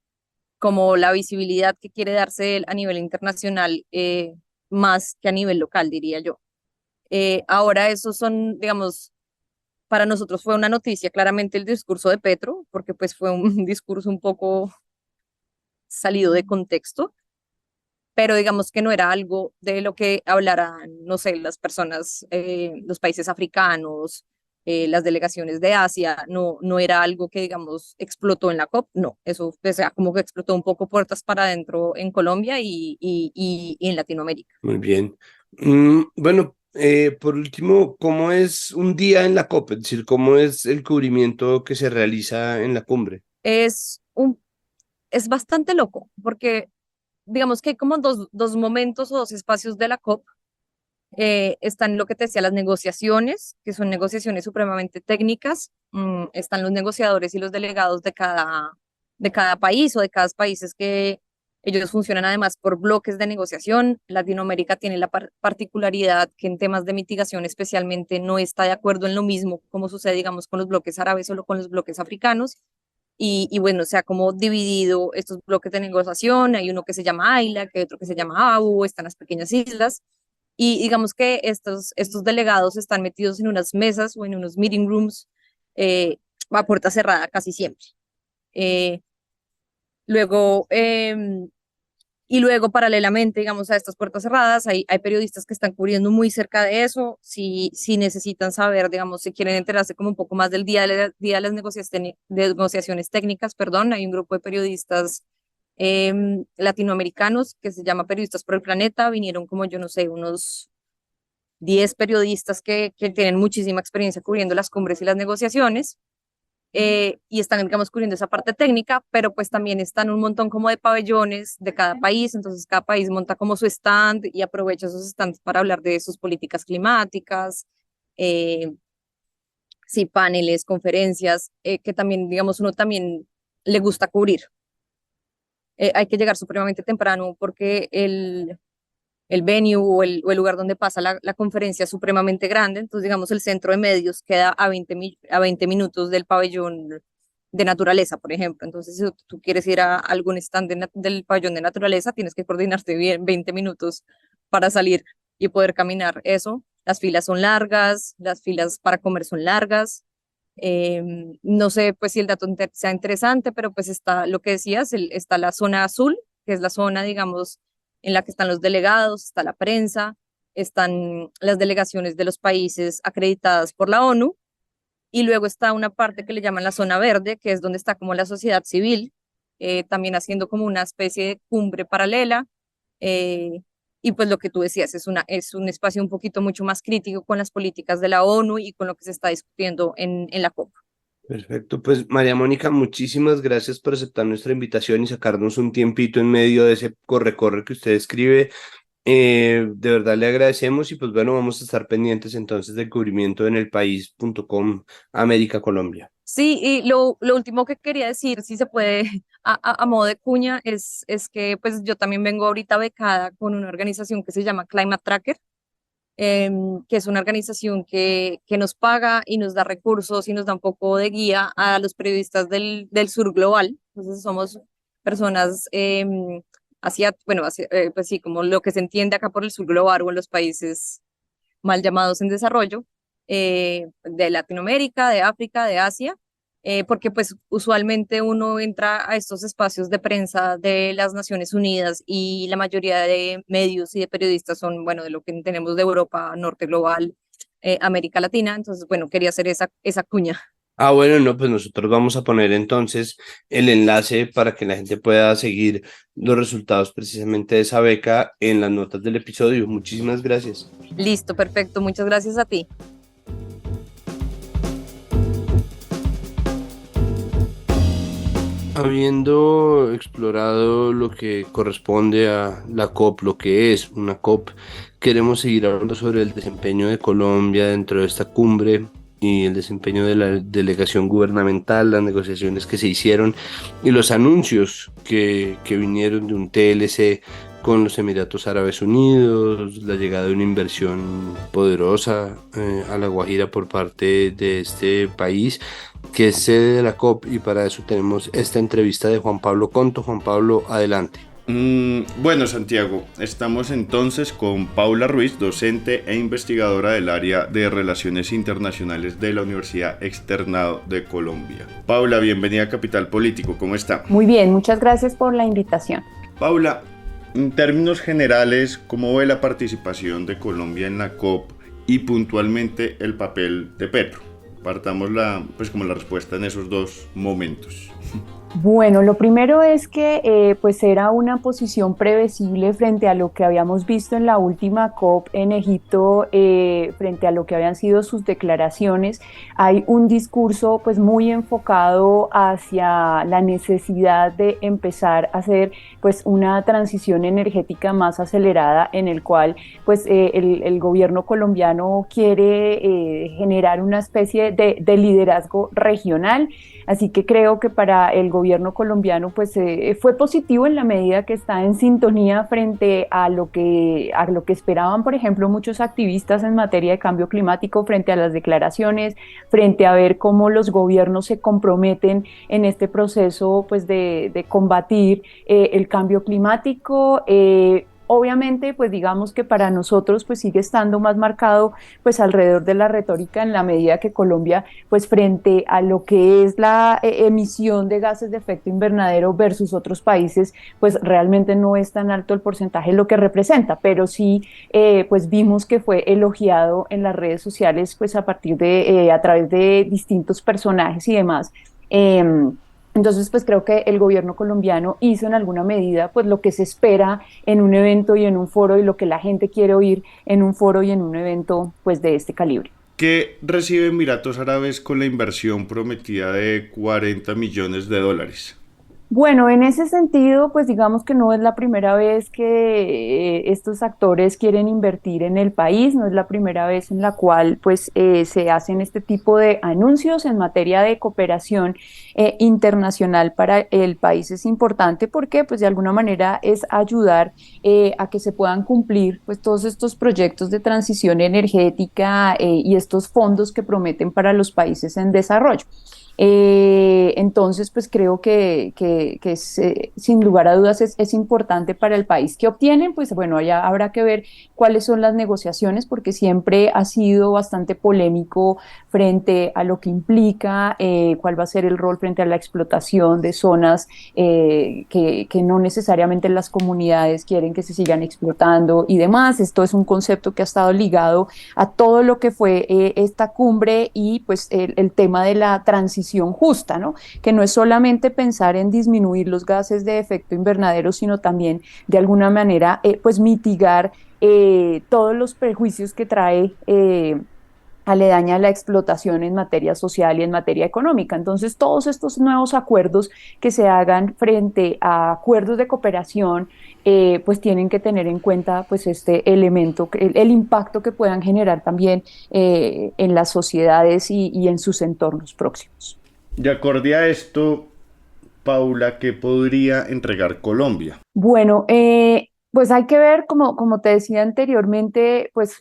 Como la visibilidad que quiere darse él a nivel internacional, más que a nivel local, diría yo. Ahora, esos son, digamos, para nosotros fue una noticia claramente el discurso de Petro, porque pues fue un discurso un poco salido de contexto, pero digamos que no era algo de lo que hablaran, no sé, las personas, los países africanos, las delegaciones de Asia, no era algo que, digamos, explotó en la COP, no, eso, o sea, como que explotó un poco puertas para adentro en Colombia y en Latinoamérica. Muy bien. Bueno, por último, ¿cómo es un día en la COP? Es decir, ¿cómo es el cubrimiento que se realiza en la cumbre? Es un, es bastante loco, porque digamos que hay como dos momentos o dos espacios de la COP. Están lo que te decía, las negociaciones, que son negociaciones supremamente técnicas. Están los negociadores y los delegados de cada país o de cada país, es que ellos funcionan además por bloques de negociación. Latinoamérica tiene la particularidad que en temas de mitigación especialmente no está de acuerdo en lo mismo como sucede, digamos, con los bloques árabes o con los bloques africanos. Y bueno, se ha como dividido estos bloques de negociación. Hay uno que se llama AILA, que hay otro que se llama AU, están las pequeñas islas. Y digamos que estos delegados están metidos en unas mesas o en unos meeting rooms a puerta cerrada casi siempre. Eh, luego, y luego, paralelamente, digamos, a estas puertas cerradas, hay periodistas que están cubriendo muy cerca de eso. Si necesitan saber, digamos, si quieren enterarse como un poco más del día de las negociaciones técnicas, perdón, hay un grupo de periodistas latinoamericanos que se llama Periodistas por el Planeta. Vinieron como, yo no sé, unos 10 periodistas que tienen muchísima experiencia cubriendo las cumbres y las negociaciones. Y están, digamos, cubriendo esa parte técnica, pero pues también están un montón como de pabellones de cada país, entonces cada país monta como su stand y aprovecha esos stands para hablar de sus políticas climáticas, eh, sí, paneles, conferencias, que también, digamos, uno también le gusta cubrir. Hay que llegar supremamente temprano porque el venue o el lugar donde pasa la conferencia es supremamente grande, entonces digamos el centro de medios queda a 20 minutos del pabellón de naturaleza, por ejemplo. Entonces si tú quieres ir a algún stand del pabellón de naturaleza, tienes que coordinarte bien 20 minutos para salir y poder caminar eso. Las filas son largas, las filas para comer son largas. No sé pues si el dato sea interesante, pero pues está lo que decías, está la zona azul, que es la zona, digamos, en la que están los delegados, está la prensa, están las delegaciones de los países acreditadas por la ONU, y luego está una parte que le llaman la zona verde, que es donde está como la sociedad civil, también haciendo como una especie de cumbre paralela, eh, y pues lo que tú decías, es un espacio un poquito mucho más crítico con las políticas de la ONU y con lo que se está discutiendo en la COP. Perfecto, pues María Mónica, muchísimas gracias por aceptar nuestra invitación y sacarnos un tiempito en medio de ese corre-corre que usted escribe. De verdad le agradecemos y pues bueno, vamos a estar pendientes entonces del cubrimiento en elpaís.com América Colombia. Sí, y lo último que quería decir, si se puede, a modo de cuña, es que pues yo también vengo ahorita becada con una organización que se llama Climate Tracker, que es una organización que nos paga y nos da recursos y nos da un poco de guía a los periodistas del sur global. Entonces somos personas bueno, pues sí, como lo que se entiende acá por el sur global o en los países mal llamados en desarrollo, de Latinoamérica, de África, de Asia, porque pues usualmente uno entra a estos espacios de prensa de las Naciones Unidas y la mayoría de medios y de periodistas son, bueno, de lo que tenemos de Europa, Norte Global, América Latina. Entonces, bueno, quería hacer esa cuña. Ah, bueno, no, pues nosotros vamos a poner entonces el enlace para que la gente pueda seguir los resultados precisamente de esa beca en las notas del episodio. Muchísimas gracias. Listo, perfecto. Muchas gracias a ti. Habiendo explorado lo que corresponde a la COP, lo que es una COP, queremos seguir hablando sobre el desempeño de Colombia dentro de esta cumbre y el desempeño de la delegación gubernamental, las negociaciones que se hicieron y los anuncios que vinieron de un TLC con los Emiratos Árabes Unidos, la llegada de una inversión poderosa a La Guajira por parte de este país, que es sede de la COP, y para eso tenemos esta entrevista de Juan Pablo Conto. Juan Pablo, adelante. Bueno, Santiago, estamos entonces con Paula Ruiz, docente e investigadora del área de Relaciones Internacionales de la Universidad Externado de Colombia. Paula, bienvenida a Capital Político, ¿cómo está? Muy bien, muchas gracias por la invitación. Paula, en términos generales, ¿cómo ve la participación de Colombia en la COP y puntualmente el papel de Petro? Partamos como la respuesta en esos dos momentos. Bueno, lo primero es que pues era una posición previsible frente a lo que habíamos visto en la última COP en Egipto, frente a lo que habían sido sus declaraciones. Hay un discurso pues muy enfocado hacia la necesidad de empezar a hacer pues una transición energética más acelerada, en el cual pues el gobierno colombiano quiere generar una especie de liderazgo regional. Así que creo que para el gobierno colombiano pues fue positivo en la medida que está en sintonía frente a lo que esperaban, por ejemplo, muchos activistas en materia de cambio climático, frente a las declaraciones, frente a ver cómo los gobiernos se comprometen en este proceso pues de combatir el cambio climático. Obviamente, pues digamos que para nosotros pues sigue estando más marcado pues alrededor de la retórica en la medida que Colombia pues frente a lo que es la emisión de gases de efecto invernadero versus otros países pues realmente no es tan alto el porcentaje lo que representa, pero sí pues vimos que fue elogiado en las redes sociales pues a partir de a través de distintos personajes y demás. Entonces, pues creo que el gobierno colombiano hizo en alguna medida pues lo que se espera en un evento y en un foro y lo que la gente quiere oír en un foro y en un evento pues de este calibre. ¿Qué recibe Emiratos Árabes con la inversión prometida de 40 millones de dólares? Bueno, en ese sentido, pues digamos que no es la primera vez que estos actores quieren invertir en el país, no es la primera vez en la cual pues se hacen este tipo de anuncios en materia de cooperación internacional para el país. Es importante porque pues de alguna manera es ayudar a que se puedan cumplir pues todos estos proyectos de transición energética y estos fondos que prometen para los países en desarrollo. Entonces, pues creo que es, sin lugar a dudas es importante para el país. ¿Qué obtienen? Pues bueno, allá habrá que ver cuáles son las negociaciones, porque siempre ha sido bastante polémico frente a lo que implica, cuál va a ser el rol frente a la explotación de zonas que no necesariamente las comunidades quieren que se sigan explotando y demás. Esto es un concepto que ha estado ligado a todo lo que fue esta cumbre y pues el tema de la transición justa, ¿no? Que no es solamente pensar en disminuir los gases de efecto invernadero, sino también de alguna manera pues mitigar todos los perjuicios que trae aledaña a la explotación en materia social y en materia económica. Entonces, todos estos nuevos acuerdos que se hagan frente a acuerdos de cooperación, pues tienen que tener en cuenta pues este elemento, el impacto que puedan generar también en las sociedades y en sus entornos próximos. Y acorde a esto, Paula, ¿qué podría entregar Colombia? Bueno, pues hay que ver, como te decía anteriormente, pues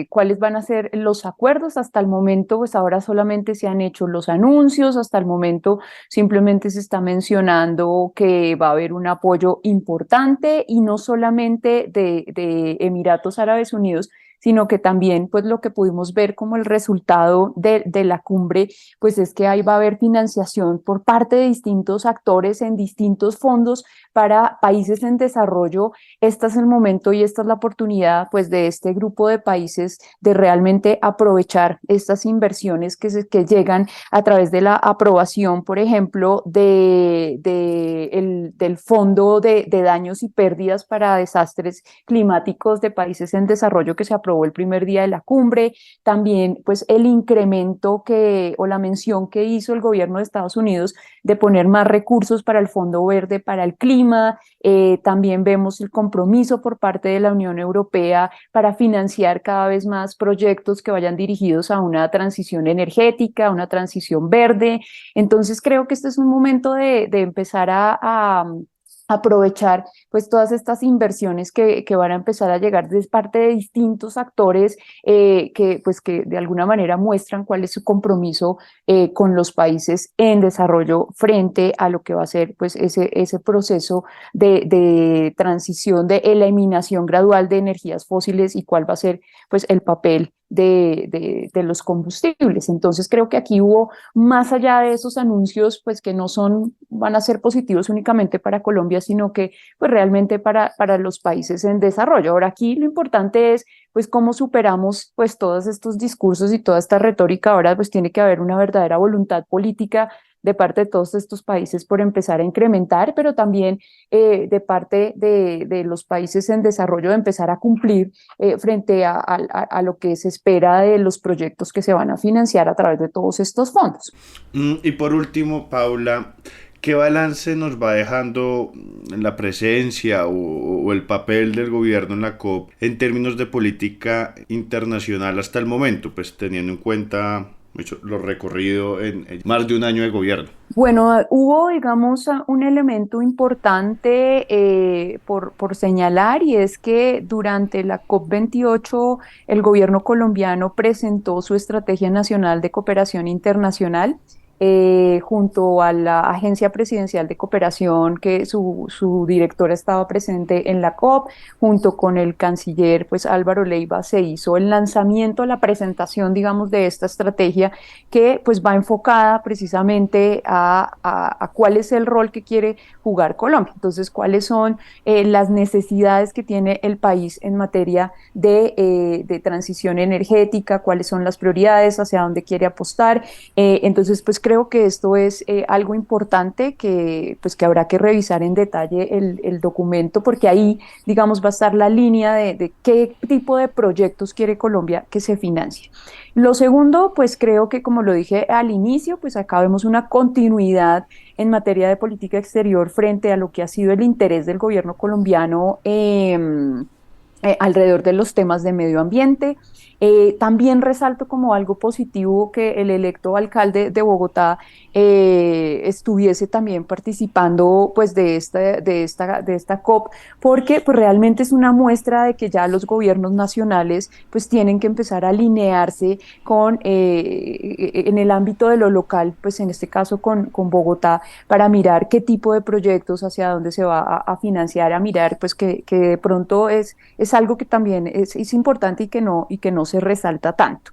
cuáles van a ser los acuerdos. Hasta el momento, pues ahora solamente se han hecho los anuncios, hasta el momento simplemente se está mencionando que va a haber un apoyo importante y no solamente de Emiratos Árabes Unidos, sino que también pues lo que pudimos ver como el resultado de la cumbre, pues es que ahí va a haber financiación por parte de distintos actores en distintos fondos para países en desarrollo. Este es el momento y esta es la oportunidad pues de este grupo de países de realmente aprovechar estas inversiones que llegan a través de la aprobación, por ejemplo, del Fondo de Daños y Pérdidas para Desastres Climáticos de Países en Desarrollo que se aprobó el primer día de la cumbre. También pues el incremento o la mención que hizo el gobierno de Estados Unidos de poner más recursos para el Fondo Verde para el Clima. También vemos el compromiso por parte de la Unión Europea para financiar cada vez más proyectos que vayan dirigidos a una transición energética, a una transición verde. Entonces creo que este es un momento de empezar a aprovechar pues todas estas inversiones que van a empezar a llegar de parte de distintos actores que de alguna manera muestran cuál es su compromiso con los países en desarrollo frente a lo que va a ser pues ese proceso de transición, de eliminación gradual de energías fósiles y cuál va a ser pues el papel de los combustibles. Entonces creo que aquí hubo, más allá de esos anuncios, pues que no van a ser positivos únicamente para Colombia, sino que pues realmente para los países en desarrollo. Ahora aquí lo importante es pues cómo superamos pues todos estos discursos y toda esta retórica. Ahora pues tiene que haber una verdadera voluntad política de parte de todos estos países por empezar a incrementar, pero también de parte de los países en desarrollo de empezar a cumplir frente a lo que se espera de los proyectos que se van a financiar a través de todos estos fondos. Y por último, Paula, ¿qué balance nos va dejando la presencia o el papel del gobierno en la COP en términos de política internacional hasta el momento, pues teniendo en cuenta lo recorrido en más de un año de gobierno? Bueno, hubo, digamos, un elemento importante por señalar, y es que durante la COP28 el gobierno colombiano presentó su Estrategia Nacional de Cooperación Internacional. junto a la Agencia Presidencial de Cooperación, que su directora estaba presente en la COP, junto con el canciller pues Álvaro Leiva, se hizo el lanzamiento, la presentación, digamos, de esta estrategia que pues va enfocada precisamente a cuál es el rol que quiere jugar Colombia. Entonces, cuáles son las necesidades que tiene el país en materia de transición energética, cuáles son las prioridades, hacia dónde quiere apostar. Entonces, pues creo que esto es algo importante que habrá que revisar en detalle el documento, porque ahí, digamos, va a estar la línea de qué tipo de proyectos quiere Colombia que se financie. Lo segundo, pues creo que, como lo dije al inicio, pues acá vemos una continuidad en materia de política exterior frente a lo que ha sido el interés del gobierno colombiano alrededor de los temas de medio ambiente. También resalto como algo positivo que el electo alcalde de Bogotá estuviese también participando pues de esta COP, porque pues realmente es una muestra de que ya los gobiernos nacionales pues tienen que empezar a alinearse con en el ámbito de lo local, pues en este caso con Bogotá, para mirar qué tipo de proyectos, hacia dónde se va a financiar, a mirar pues que de pronto es algo que también es importante y que no se resalta tanto.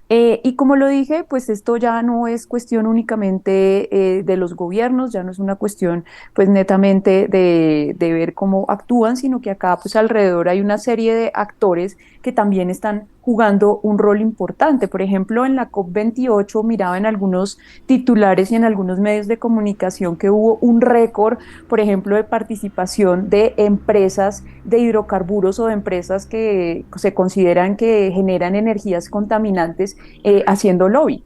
Y como lo dije, pues esto ya no es cuestión únicamente de los gobiernos, ya no es una cuestión pues netamente de ver cómo actúan, sino que acá pues alrededor hay una serie de actores que también están jugando un rol importante. Por ejemplo, en la COP28 miraba en algunos titulares y en algunos medios de comunicación que hubo un récord, por ejemplo, de participación de empresas de hidrocarburos o de empresas que se consideran que generan energías contaminantes haciendo lobby.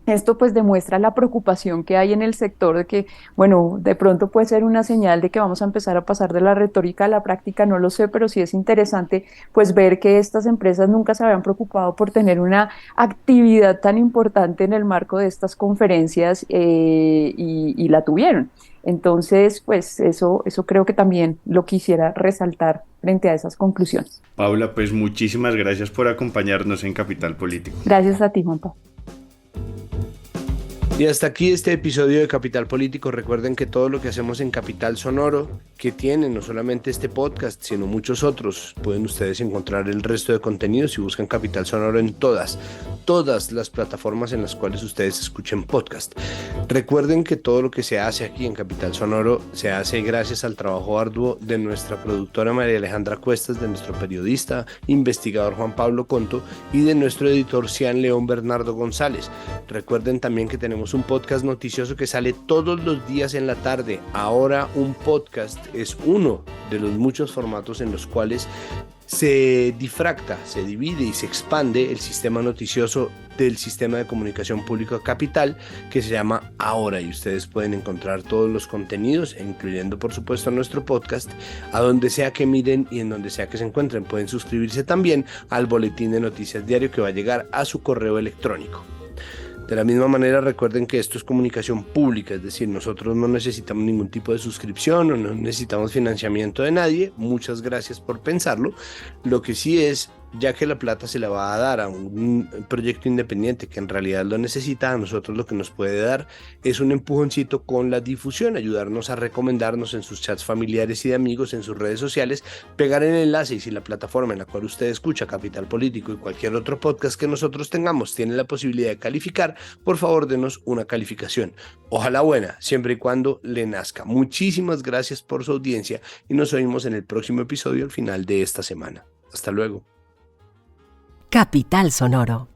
Esto pues demuestra la preocupación que hay en el sector de que, bueno, de pronto puede ser una señal de que vamos a empezar a pasar de la retórica a la práctica, no lo sé, pero sí es interesante pues ver que estas empresas nunca se habían preocupado por tener una actividad tan importante en el marco de estas conferencias y la tuvieron. Entonces, pues eso creo que también lo quisiera resaltar frente a esas conclusiones. Paula, pues muchísimas gracias por acompañarnos en Capital Político. Gracias a ti, Juanpa. Y hasta aquí este episodio de Capital Político. Recuerden que todo lo que hacemos en Capital Sonoro, que tiene no solamente este podcast, sino muchos otros, pueden ustedes encontrar el resto de contenidos si buscan Capital Sonoro en todas las plataformas en las cuales ustedes escuchen podcast. Recuerden que todo lo que se hace aquí en Capital Sonoro se hace gracias al trabajo arduo de nuestra productora María Alejandra Cuestas, de nuestro periodista, investigador Juan Pablo Conto y de nuestro editor Cian León Bernardo González. Recuerden también que tenemos un podcast noticioso que sale todos los días en la tarde. Ahora un podcast es uno de los muchos formatos en los cuales se difracta, se divide y se expande el sistema noticioso del sistema de comunicación pública Capital, que se llama Ahora, y ustedes pueden encontrar todos los contenidos, incluyendo por supuesto nuestro podcast, a donde sea que miren y en donde sea que se encuentren. Pueden suscribirse también al boletín de noticias diario que va a llegar a su correo electrónico. De la misma manera, recuerden que esto es comunicación pública, es decir, nosotros no necesitamos ningún tipo de suscripción o no necesitamos financiamiento de nadie. Muchas gracias por pensarlo. Lo que sí es, ya que la plata se la va a dar a un proyecto independiente que en realidad lo necesita, a nosotros lo que nos puede dar es un empujoncito con la difusión, ayudarnos a recomendarnos en sus chats familiares y de amigos, en sus redes sociales, pegar el enlace, y si la plataforma en la cual usted escucha Capital Político y cualquier otro podcast que nosotros tengamos tiene la posibilidad de calificar, por favor denos una calificación, ojalá buena, siempre y cuando le nazca. Muchísimas gracias por su audiencia y nos oímos en el próximo episodio al final de esta semana. Hasta luego. Capital Sonoro.